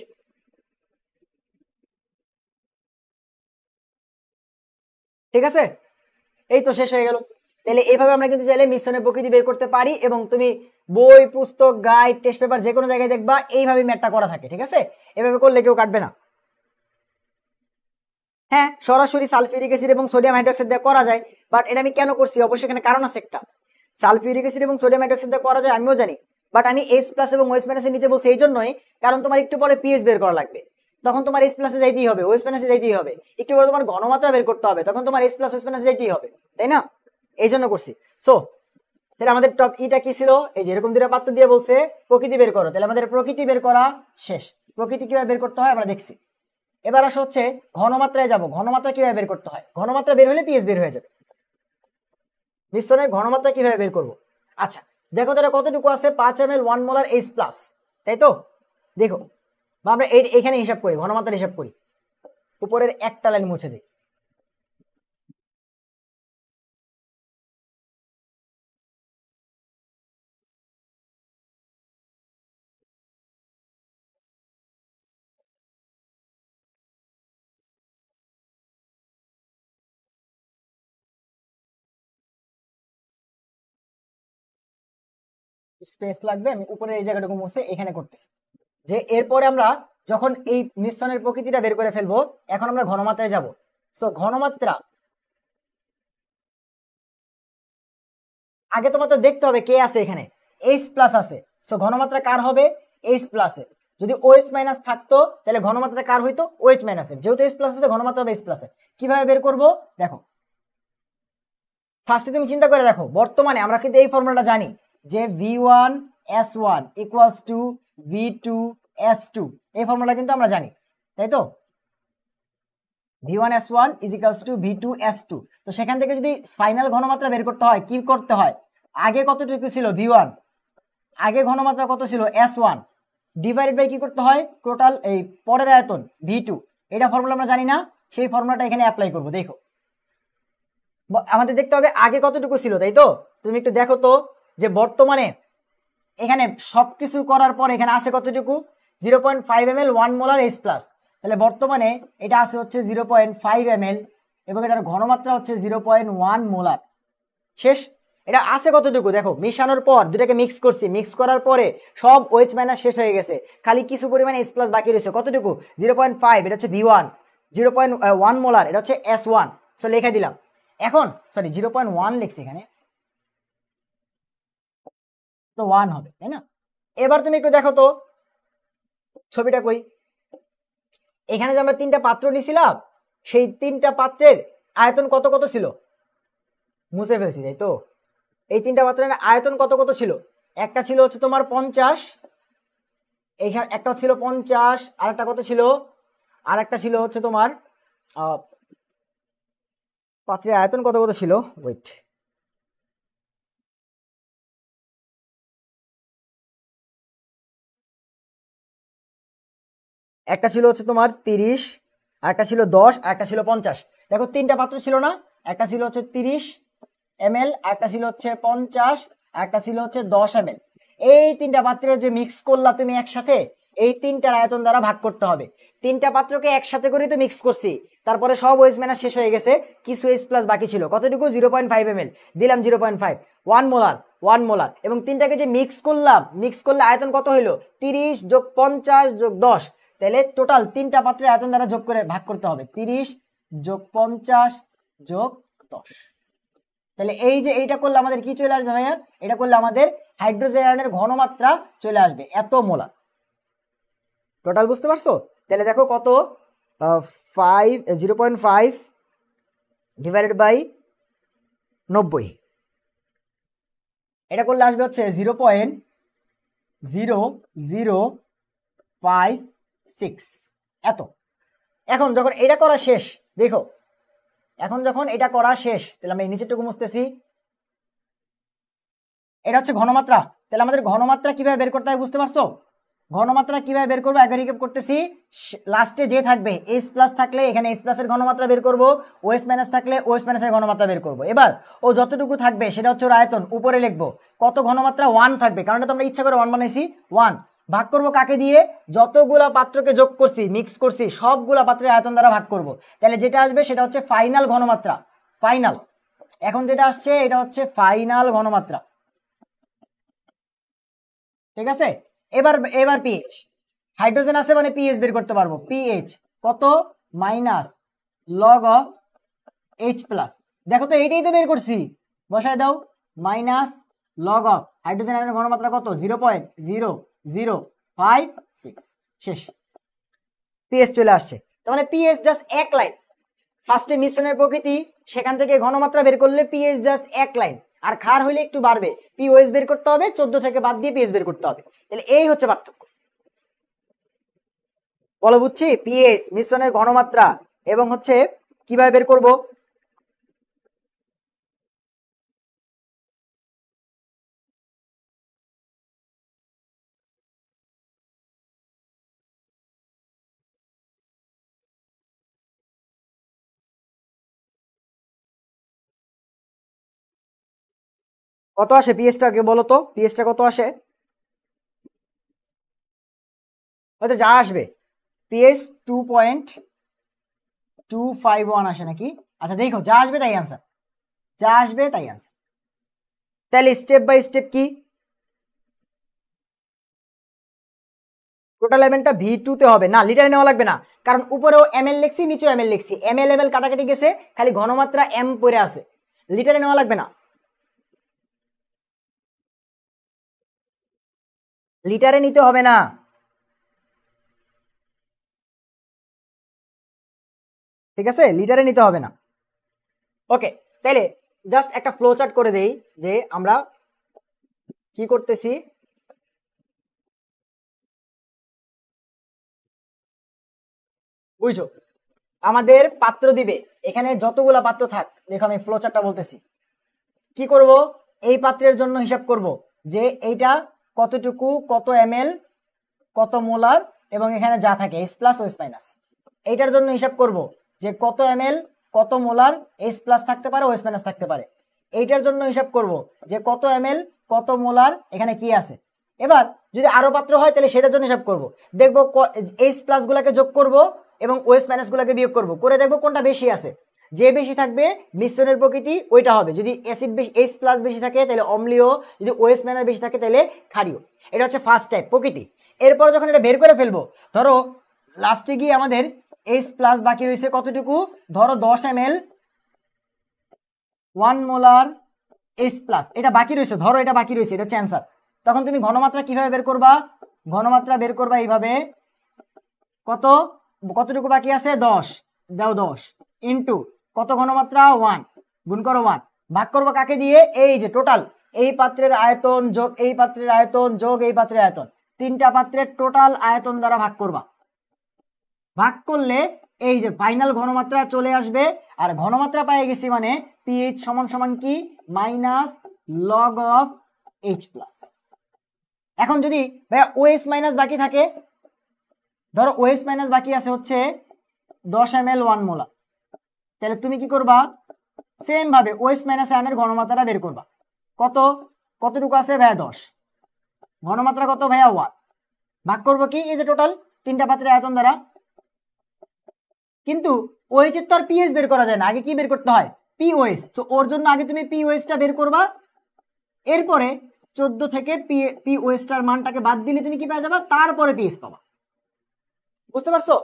ঠিক আছে, এই তো শেষ হয়ে গেল। তাহলে এইভাবে আমরা কিন্তু চাইলে মিশ্রণের প্রকৃতি বের করতে পারি, এবং তুমি বই, পুস্তক, গাইড, টেস্ট পেপার যে কোনো জায়গায় দেখবা এইভাবে ম্যাথটা করা থাকে। ঠিক আছে, এভাবে করলে কেউ কাটবে না। হ্যাঁ, সরাসরি সালফিউরিক অ্যাসিড এবং সোডিয়াম হাইড্রোক্সাইড দিয়ে করা যায়, বাট এটা আমি কেন করছি অবশ্যই এখানে কারণ আছে একটা। সালফিউরিক অ্যাসিড এবং সোডিয়াম হাইড্রোক্সাইড দিয়ে করা যায় আমিও জানি, বাট আমি H প্লাস এবং OH মাইনাসে নিতে বলছি এই জন্যই, কারণ তোমার একটু পরে পিএইচ বের করা লাগবে, তখন তোমার H প্লাসে যাইতেই হবে, OH মাইনাসে যাইতেই হবে, একটু পরে তোমার ঘনমাত্রা বের করতে হবে, তখন তোমার H প্লাস OH মাইনাসে যাইতেই হবে, তাই না? এই জন্য করছি। সো তাহলে আমাদের টপ ইটা কি ছিল? এই যে এরকম দুটো পাত্র দিয়ে বলছে প্রকৃতি বের করো, তাহলে আমাদের প্রকৃতি বের করা শেষ। প্রকৃতি কিভাবে বের করতে হয় আমরা দেখছি। এবার আসা হচ্ছে ঘনমাত্রায় যাব। ঘনমাত্রা কিভাবে বের করতে হয়? ঘনমাত্রা বের হলে পিএইচ বের হয়ে যাবে। মিশ্রণের ঘনমাত্রা কিভাবে বের করব? আচ্ছা দেখো তাহলে কতটুকু আছে? 5 ml 1 মোলার H প্লাস, তাই তো? দেখো বা আমরা এখানে হিসাব করি, ঘনমাত্রা হিসাব করি, উপরের একটা লাইন মুছে দিই। স্পেস লাগবে, আমি উপরের এই জায়গাটুকু মুছে এখানে করতেছি। যে এরপরে আমরা যখন এই মিশ্রণের প্রকৃতিটা বের করে ফেলবো, এখন আমরা ঘনমাত্রায় যাব। সো ঘনমাত্রা আগে তোমার তো দেখতে হবে কে আছে এখানে, H প্লাস আছে, সো ঘনমাত্রা কার হবে? H প্লাসের। যদি OH মাইনাস থাকতো তাহলে ঘনমাত্রা কার হইতো? OH মাইনাসের। যেহেতু H প্লাস আছে ঘনমাত্রা হবে H প্লাসের। কিভাবে বের করব দেখো, ফার্স্টে তুমি চিন্তা করে দেখো, বর্তমানে আমরা কিন্তু এই ফর্মুলাটা জানি যে V1S1 ইকুয়ালস টু V2S2, এই ফর্মুলা কিন্তু আমরা জানি, তাই তো? V1S1 is equals two V2S2। তো সেখান থেকে যদি ফাইনাল ঘনমাত্রা বের করতে হয় কি করতে হয়? আগে কতটুকু ছিল V1, আগে ঘনমাত্রা কত ছিল? S1, ডিভাইডেড বাই কি করতে হয়, টোটাল এই পরের আয়তন V2, এটা ফর্মুলা আমরা জানি না, সেই ফর্মুলাটা এখানে অ্যাপ্লাই করব। দেখো আমাদের দেখতে হবে আগে কতটুকু ছিল, তাই তো? তুমি একটু দেখো তো যে বর্তমানে এখানে সবকিছু করার পর এখানে আছে কতটুকু, 0.5 ml 1 মোলার H+, তাহলে বর্তমানে এটা আছে হচ্ছে 0.5 ml এবং এটার ঘনমাত্রা হচ্ছে 0.1 মোলার। শেষ। এটা আছে কতটুকু দেখো, মিশানোর পর দুটাকে মিক্স করছি, মিক্স করার পরে সব OH মাইনাস শেষ হয়ে গেছে, খালি কিছু পরিমাণে H+ বাকি রয়েছে। কতটুকু, 0.5, এটা হচ্ছে V1, 0.1 মোলার এটা হচ্ছে S1। সো লিখে দিলাম। এখন সরি 0.1 লিখছি এখানে, তো 1 হবে, তাই না? এবার তুমি একটু দেখো তো ছবিটা কই, এখানে যে আমরা 3টা পাত্র নিছিলাম, সেই 3টা পাত্রের আয়তন কত কত ছিল, মুছে ফেলছি, তাই তো? এই 3টা পাত্রের আয়তন কত কত ছিল, একটা ছিল হচ্ছে তোমার 50, এইখানে একটা ছিল 50, আরেকটা কত ছিল, আরেকটা ছিল হচ্ছে তোমার পাত্রের আয়তন কত কত ছিল, ওয়েট, একটা ছিল হচ্ছে তোমার 30, আরেকটা ছিল 10, আরেকটা ছিল 50। দেখো 3টা পাত্র ছিল না, একটা ছিল হচ্ছে 30 ml, একটা ছিল হচ্ছে 50, একটা ছিল হচ্ছে 10 ml। এই 3টা পাত্রের যে মিক্স করলা তুমি একসাথে, এই 3টার আয়তন দ্বারা ভাগ করতে হবে। 3টা পাত্রকে একসাথে করে তো মিক্স করছি, তারপরে সব OH মাইনাস শেষ হয়ে গেছে, কিছু H+ বাকি ছিল, কতটুকু, 0.5 ml, দিলাম 0.5, 1 মোলার, 1 মোলার। এবং 3টাকে যে মিক্স করলাম, মিক্স করলে আয়তন কত হইলো, 30 যোগ 50 যোগ 10, তাহলে টোটাল 3টা পাত্রের আয়তন দ্বারা যোগ করে ভাগ করতে হবে, 30 যোগ 50 যোগ 10। তাহলে এই যে এইটা করলে আমাদের কি চলে আসবে ভাইয়া, এটা করলে আমাদের হাইড্রোজেন আয়নের ঘনমাত্রা চলে আসবে এত মোলার। টোটাল বুঝতে পারছো? তাহলে দেখো কত, 0.5 ডিভাইডেড বাই 90, এটা করলে আসবে হচ্ছে 0.0056 এত। এখন যখন এটা করা শেষ, দেখো এখন যখন এটা করা শেষ, তাহলে আমরা এই নিচেরটুকু মুছতেছি, এটা হচ্ছে ঘনমাত্রা। তাহলে আমাদের ঘনমাত্রা কিভাবে বের করতে হয় বুঝতে পারছো? ঘনমাত্রা কিভাবে বের করবো একবার রিক্যাপ করতেছি। লাস্টে যে থাকবে H+ থাকলে এখানে H+ এর ঘনমাত্রা বের করব, OH মাইনাস থাকলে OH মাইনাস এর ঘনমাত্রা বের করব। এবার ও যতটুকু থাকবে সেটা হচ্ছে ওর আয়তন, উপরে লিখবো কত ঘনমাত্রা, 1 থাকবে, কারণ এটা আমরা ইচ্ছা করে 1 বানাইছি। 1 ভাগ করব কাকে দিয়ে, যতগুলা পাত্রকে যোগ করছি, মিক্স করছি, সবগুলা পাত্রের আয়তন দ্বারা ভাগ করব। তাহলে যেটা আসবে সেটা হচ্ছে ফাইনাল ঘনমাত্রা, ফাইনাল। এখন যেটা আসছে এটা হচ্ছে ফাইনাল ঘনমাত্রা, ঠিক আছে? এবার এবার পিএইচ, হাইড্রোজেন আছে মানে পিএইচ বের করতে পারবো। পিএইচ কত, মাইনাস লগ অফ H+। দেখো তো এইটাই তো বের করছি, বসায় দাও, মাইনাস লগ অফ হাইড্রোজেন আয়নের ঘনমাত্রা কত, 0.0056। শেষ, পিএইচ চলে আসছে। তার মানে পিএইচ জাস্ট এক লাইন, ফার্স্টে মিশ্রণের প্রকৃতি, সেখান থেকে ঘনমাত্রা বের করলে পিএইচ জাস্ট এক লাইন, আর ক্ষার হইলে একটু বাড়বে, পিওএইচ বের করতে হবে, 14 থেকে বাদ দিয়ে পিএইচ বের করতে হবে। তাহলে এই হচ্ছে পার্থক্য। বলো বুঝছি, পিএইচ মিশ্রণের ঘনমাত্রা এবং হচ্ছে কিভাবে বের করব। কত আসে পিএইচটা আগে বলো তো, পিএইচটা কত আসে, হয়তো যা আসবে পিএইচ 2.251 আসে নাকি, আচ্ছা দেখো যা আসবে তাই আনসার, যা আসবে তাই আনসার। তাহলে স্টেপ বাই স্টেপ কি, টোটাল এমএলটা V2 তে হবে না, লিটারে নেওয়া লাগবে না, কারণ উপরেও এমএল লিখছি, নিচেও এমএল লিখছি, এমএল এমএল কাটাকাটি গেছে, খালি ঘনমাত্রা এম পড়ে আছে, লিটারে নেওয়া লাগবে না, লিটারে নিতে হবে না। ঠিক আছে, লিটারে নিতে হবে না। ওকে, তাইলে জাস্ট একটা ফ্লো চার্ট করে দেই যে আমরা কি করতেছি। বুঝছো, আমাদের পাত্র দিবে, এখানে যতগুলা পাত্র থাক, দেখো আমি ফ্লো চার্টটা বলতেছি। কি করব, এই পাত্রের জন্য হিসাব করব যে এইটা কতটুকু, কত এমএল, কত মোলার এবং এখানে যা থাকে H প্লাস OH মাইনাস। এইটার জন্য হিসাব করব যে কত ml কত মোলার H প্লাস থাকতে পারে OH মাইনাস থাকতে পারে। এইটার জন্য হিসাব করব যে কত ml কত মোলার এখানে কি আছে। এবার যদি আরো পাত্র হয় তাহলে সেটার জন্য হিসাব করব, দেখবো H প্লাস গুলাকে যোগ করব এবং OH মাইনাস গুলাকে বিয়োগ করব, করে দেখবো কোনটা বেশি আছে। যে বেশি থাকবে মিশ্রণের প্রকৃতি ওইটা হবে। যদি অ্যাসিড বেশি H প্লাস বেশি থাকে তাহলে অম্লীয়, যদি OH মাইনাস বেশি থাকে তাহলে ক্ষারীয়। এটা হচ্ছে ফার্স্ট টাইপ প্রকৃতি। এরপর যখন এটা বের করে ফেলবো, ধরো লাস্টে গিয়ে আমাদের H প্লাস বাকি রয়েছে কতটুকু, ধরো 10 ml 1 মোলার H প্লাস, এটা বাকি রয়েছে, ধরো এটা বাকি রয়েছে, এটা হচ্ছে অ্যান্সার। তখন তুমি ঘনমাত্রা কিভাবে বের করবা, ঘনমাত্রা বের করবা এইভাবে, কতটুকু বাকি আছে 10, দাও 10 ইন্টু কত ঘনমাত্রা 1, গুণ করো 1, ভাগ করবো কাকে দিয়ে, এই যে টোটাল এই পাত্রের আয়তন যোগ এই পাত্রের আয়তন যোগ এই পাত্রের আয়তন, তিনটা পাত্রের টোটাল আয়তন দ্বারা ভাগ করবা। ভাগ করলে এই যে ফাইনাল ঘনমাত্রা চলে আসবে। আর ঘনমাত্রা পেয়ে গেছি মানে পিএইচ সমান সমান কি, minus log of H plus. এখন যদি ভাইয়া OH মাইনাস বাকি থাকে, ধরো OH মাইনাস বাকি আছে হচ্ছে 10 ml 1 মোলার, তাহলে তুমি কি করবা, সেম ভাবে OH মাইনাস আয়নের ঘনমাত্রাটা বের করবা। কতটুকু আছে ভাইয়া 10, ঘনমাত্রা কত ভাইয়া 1, ভাগ করবো কি এই যে টোটাল তিনটা পাত্রের আয়তন দ্বারা। কিন্তু OH এর তো আর পিএইচ বের করা যায় না, আগে কি বের করতে হয়, পিওএইচ। তো ওর জন্য আগে তুমি পিওএইচটা বের করবা, এরপরে 14 থেকে পিওএইচটার মানটাকে বাদ দিলে তুমি কি পেয়ে যাবা, তারপরে পিএইচ পাবা। বুঝতে পারছো,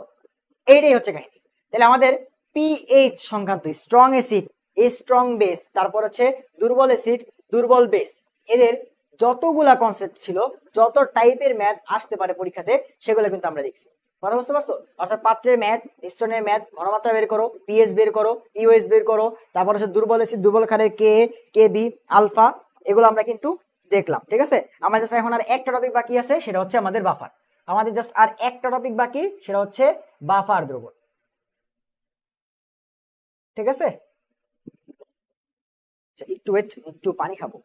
এইটাই হচ্ছে কাহিনী। তাহলে আমাদের পিএইচ সংক্রান্ত স্ট্রং অ্যাসিড, স্ট্রং বেস, তারপর হচ্ছে দুর্বল অ্যাসিড, দুর্বল বেস, এদের যতগুলা কনসেপ্ট ছিল, যত টাইপের ম্যাথ আসতে পারে পরীক্ষাতে, সেগুলো কিন্তু আমরা দেখছি। কথা বুঝতে পারছো? অর্থাৎ পাত্রের ম্যাথ, মিশ্রণের ম্যাথ, ঘনমাত্রা বের করো, পিএইচ বের করো, পিওএইচ বের করো, তারপর হচ্ছে দুর্বল অ্যাসিড, দুর্বল ক্ষারের কে, কেবি, আলফা, এগুলো আমরা কিন্তু দেখলাম। ঠিক আছে, আমাদের জাস্ট এখন আর একটা টপিক বাকি আছে, সেটা হচ্ছে আমাদের বাফার। আমাদের জাস্ট আর একটা টপিক বাকি, সেটা হচ্ছে বাফার দ্রবণ। ঠিক আছে, একটু ওয়েট, একটু পানি খাবো।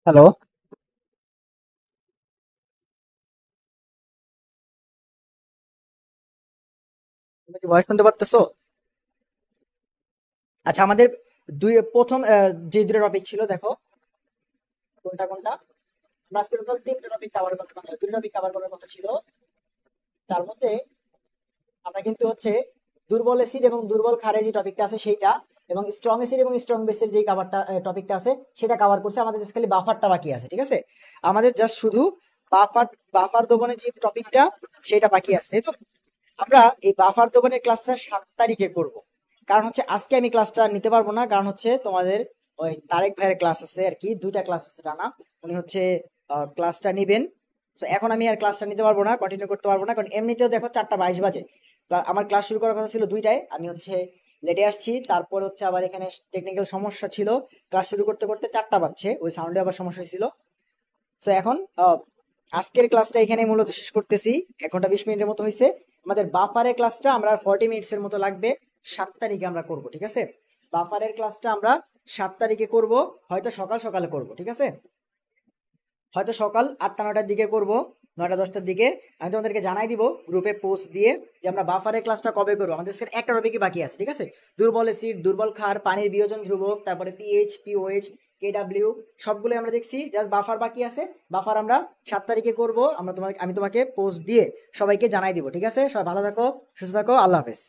হ্যালো, তুমি কি ভয়েস শুনতে পারতেছো? আচ্ছা, আমাদের প্রথম যে দুটো টপিক ছিল, দেখো কোনটা কোনটা, আমরা আজকে টোটাল 3টা টপিক কভার করার কথা, 2টা টপিক কভার করার কথা ছিল। তার মধ্যে আমরা কিন্তু হচ্ছে দুর্বল অ্যাসিড এবং দুর্বল ক্ষারের যে টপিকটা আছে সেইটা, এবং স্ট্রং অ্যাসিড এবং স্ট্রং বেসের যে টপিকটা আছে সেটা কভার করছে। আমাদের জাস্ট খালি বাফারটা বাকি আছে। ঠিক আছে, আমাদের জাস্ট শুধু বাফার দোবনের যে টপিকটা সেটা বাকি আছে, তাই তো? আমরা এই বাফার দোবনের ক্লাসটা 7 তারিখে করব। কারণ হচ্ছে আজকে আমি ক্লাসটা নিতে পারবো না, কারণ হচ্ছে তোমাদের ওই তারেক ভাইয়ের ক্লাস আছে আর কি, 2টা ক্লাস আছে টানা, উনি হচ্ছে ক্লাসটা নিবেন। তো এখন আমি আর ক্লাসটা নিতে পারবো না, কন্টিনিউ করতে পারবো না, কারণ এমনিতেও দেখো 4:22 বাজে। আমার ক্লাস শুরু করার কথা ছিল 2টায়, আমি হচ্ছে লেটে আসছি। তারপর হচ্ছে আবার এখানে টেকনিক্যাল সমস্যা ছিল, ক্লাস শুরু করতে করতে 4টা বাজছে, ওই সাউন্ডে আবার সমস্যা হয়েছিল। তো এখন আজকের ক্লাসটা এখানে মূলত শেষ করতেছি। 1 ঘন্টা 20 মিনিটের মতো হয়েছে। আমাদের বাফারের ক্লাসটা আমরা 40 মিনিটস এর মতো লাগবে, 7 তারিখে আমরা করব, ঠিক আছে? বাফারের ক্লাসটা আমরা 7 তারিখে করব, হয়তো সকাল সকালে করব, ঠিক আছে? হয়তো সকাল 8টা 9টার দিকে করব, 9টা 10টার দিকে। আমি তোমাদেরকে জানাই দিব গ্রুপে পোস্ট দিয়ে যে আমরা বাফারের ক্লাসটা কবে করবো। আমাদের একটা টপিকই বাকি আছে, ঠিক আছে? দুর্বল অ্যাসিড, দুর্বল ক্ষার, পানির বিয়োজন ধ্রুবক, তারপরে পিএইচ, পিওএইচ, কেডব্লিউ সবগুলো আমরা দেখছি। জাস্ট বাফার বাকি আছে। বাফার আমরা 7 তারিখে করব। আমি তোমাকে পোস্ট দিয়ে সবাইকে জানাই দিব, ঠিক আছে? সবাই ভালো থাকো, সুস্থ থাকো, আল্লাহ হাফেজ।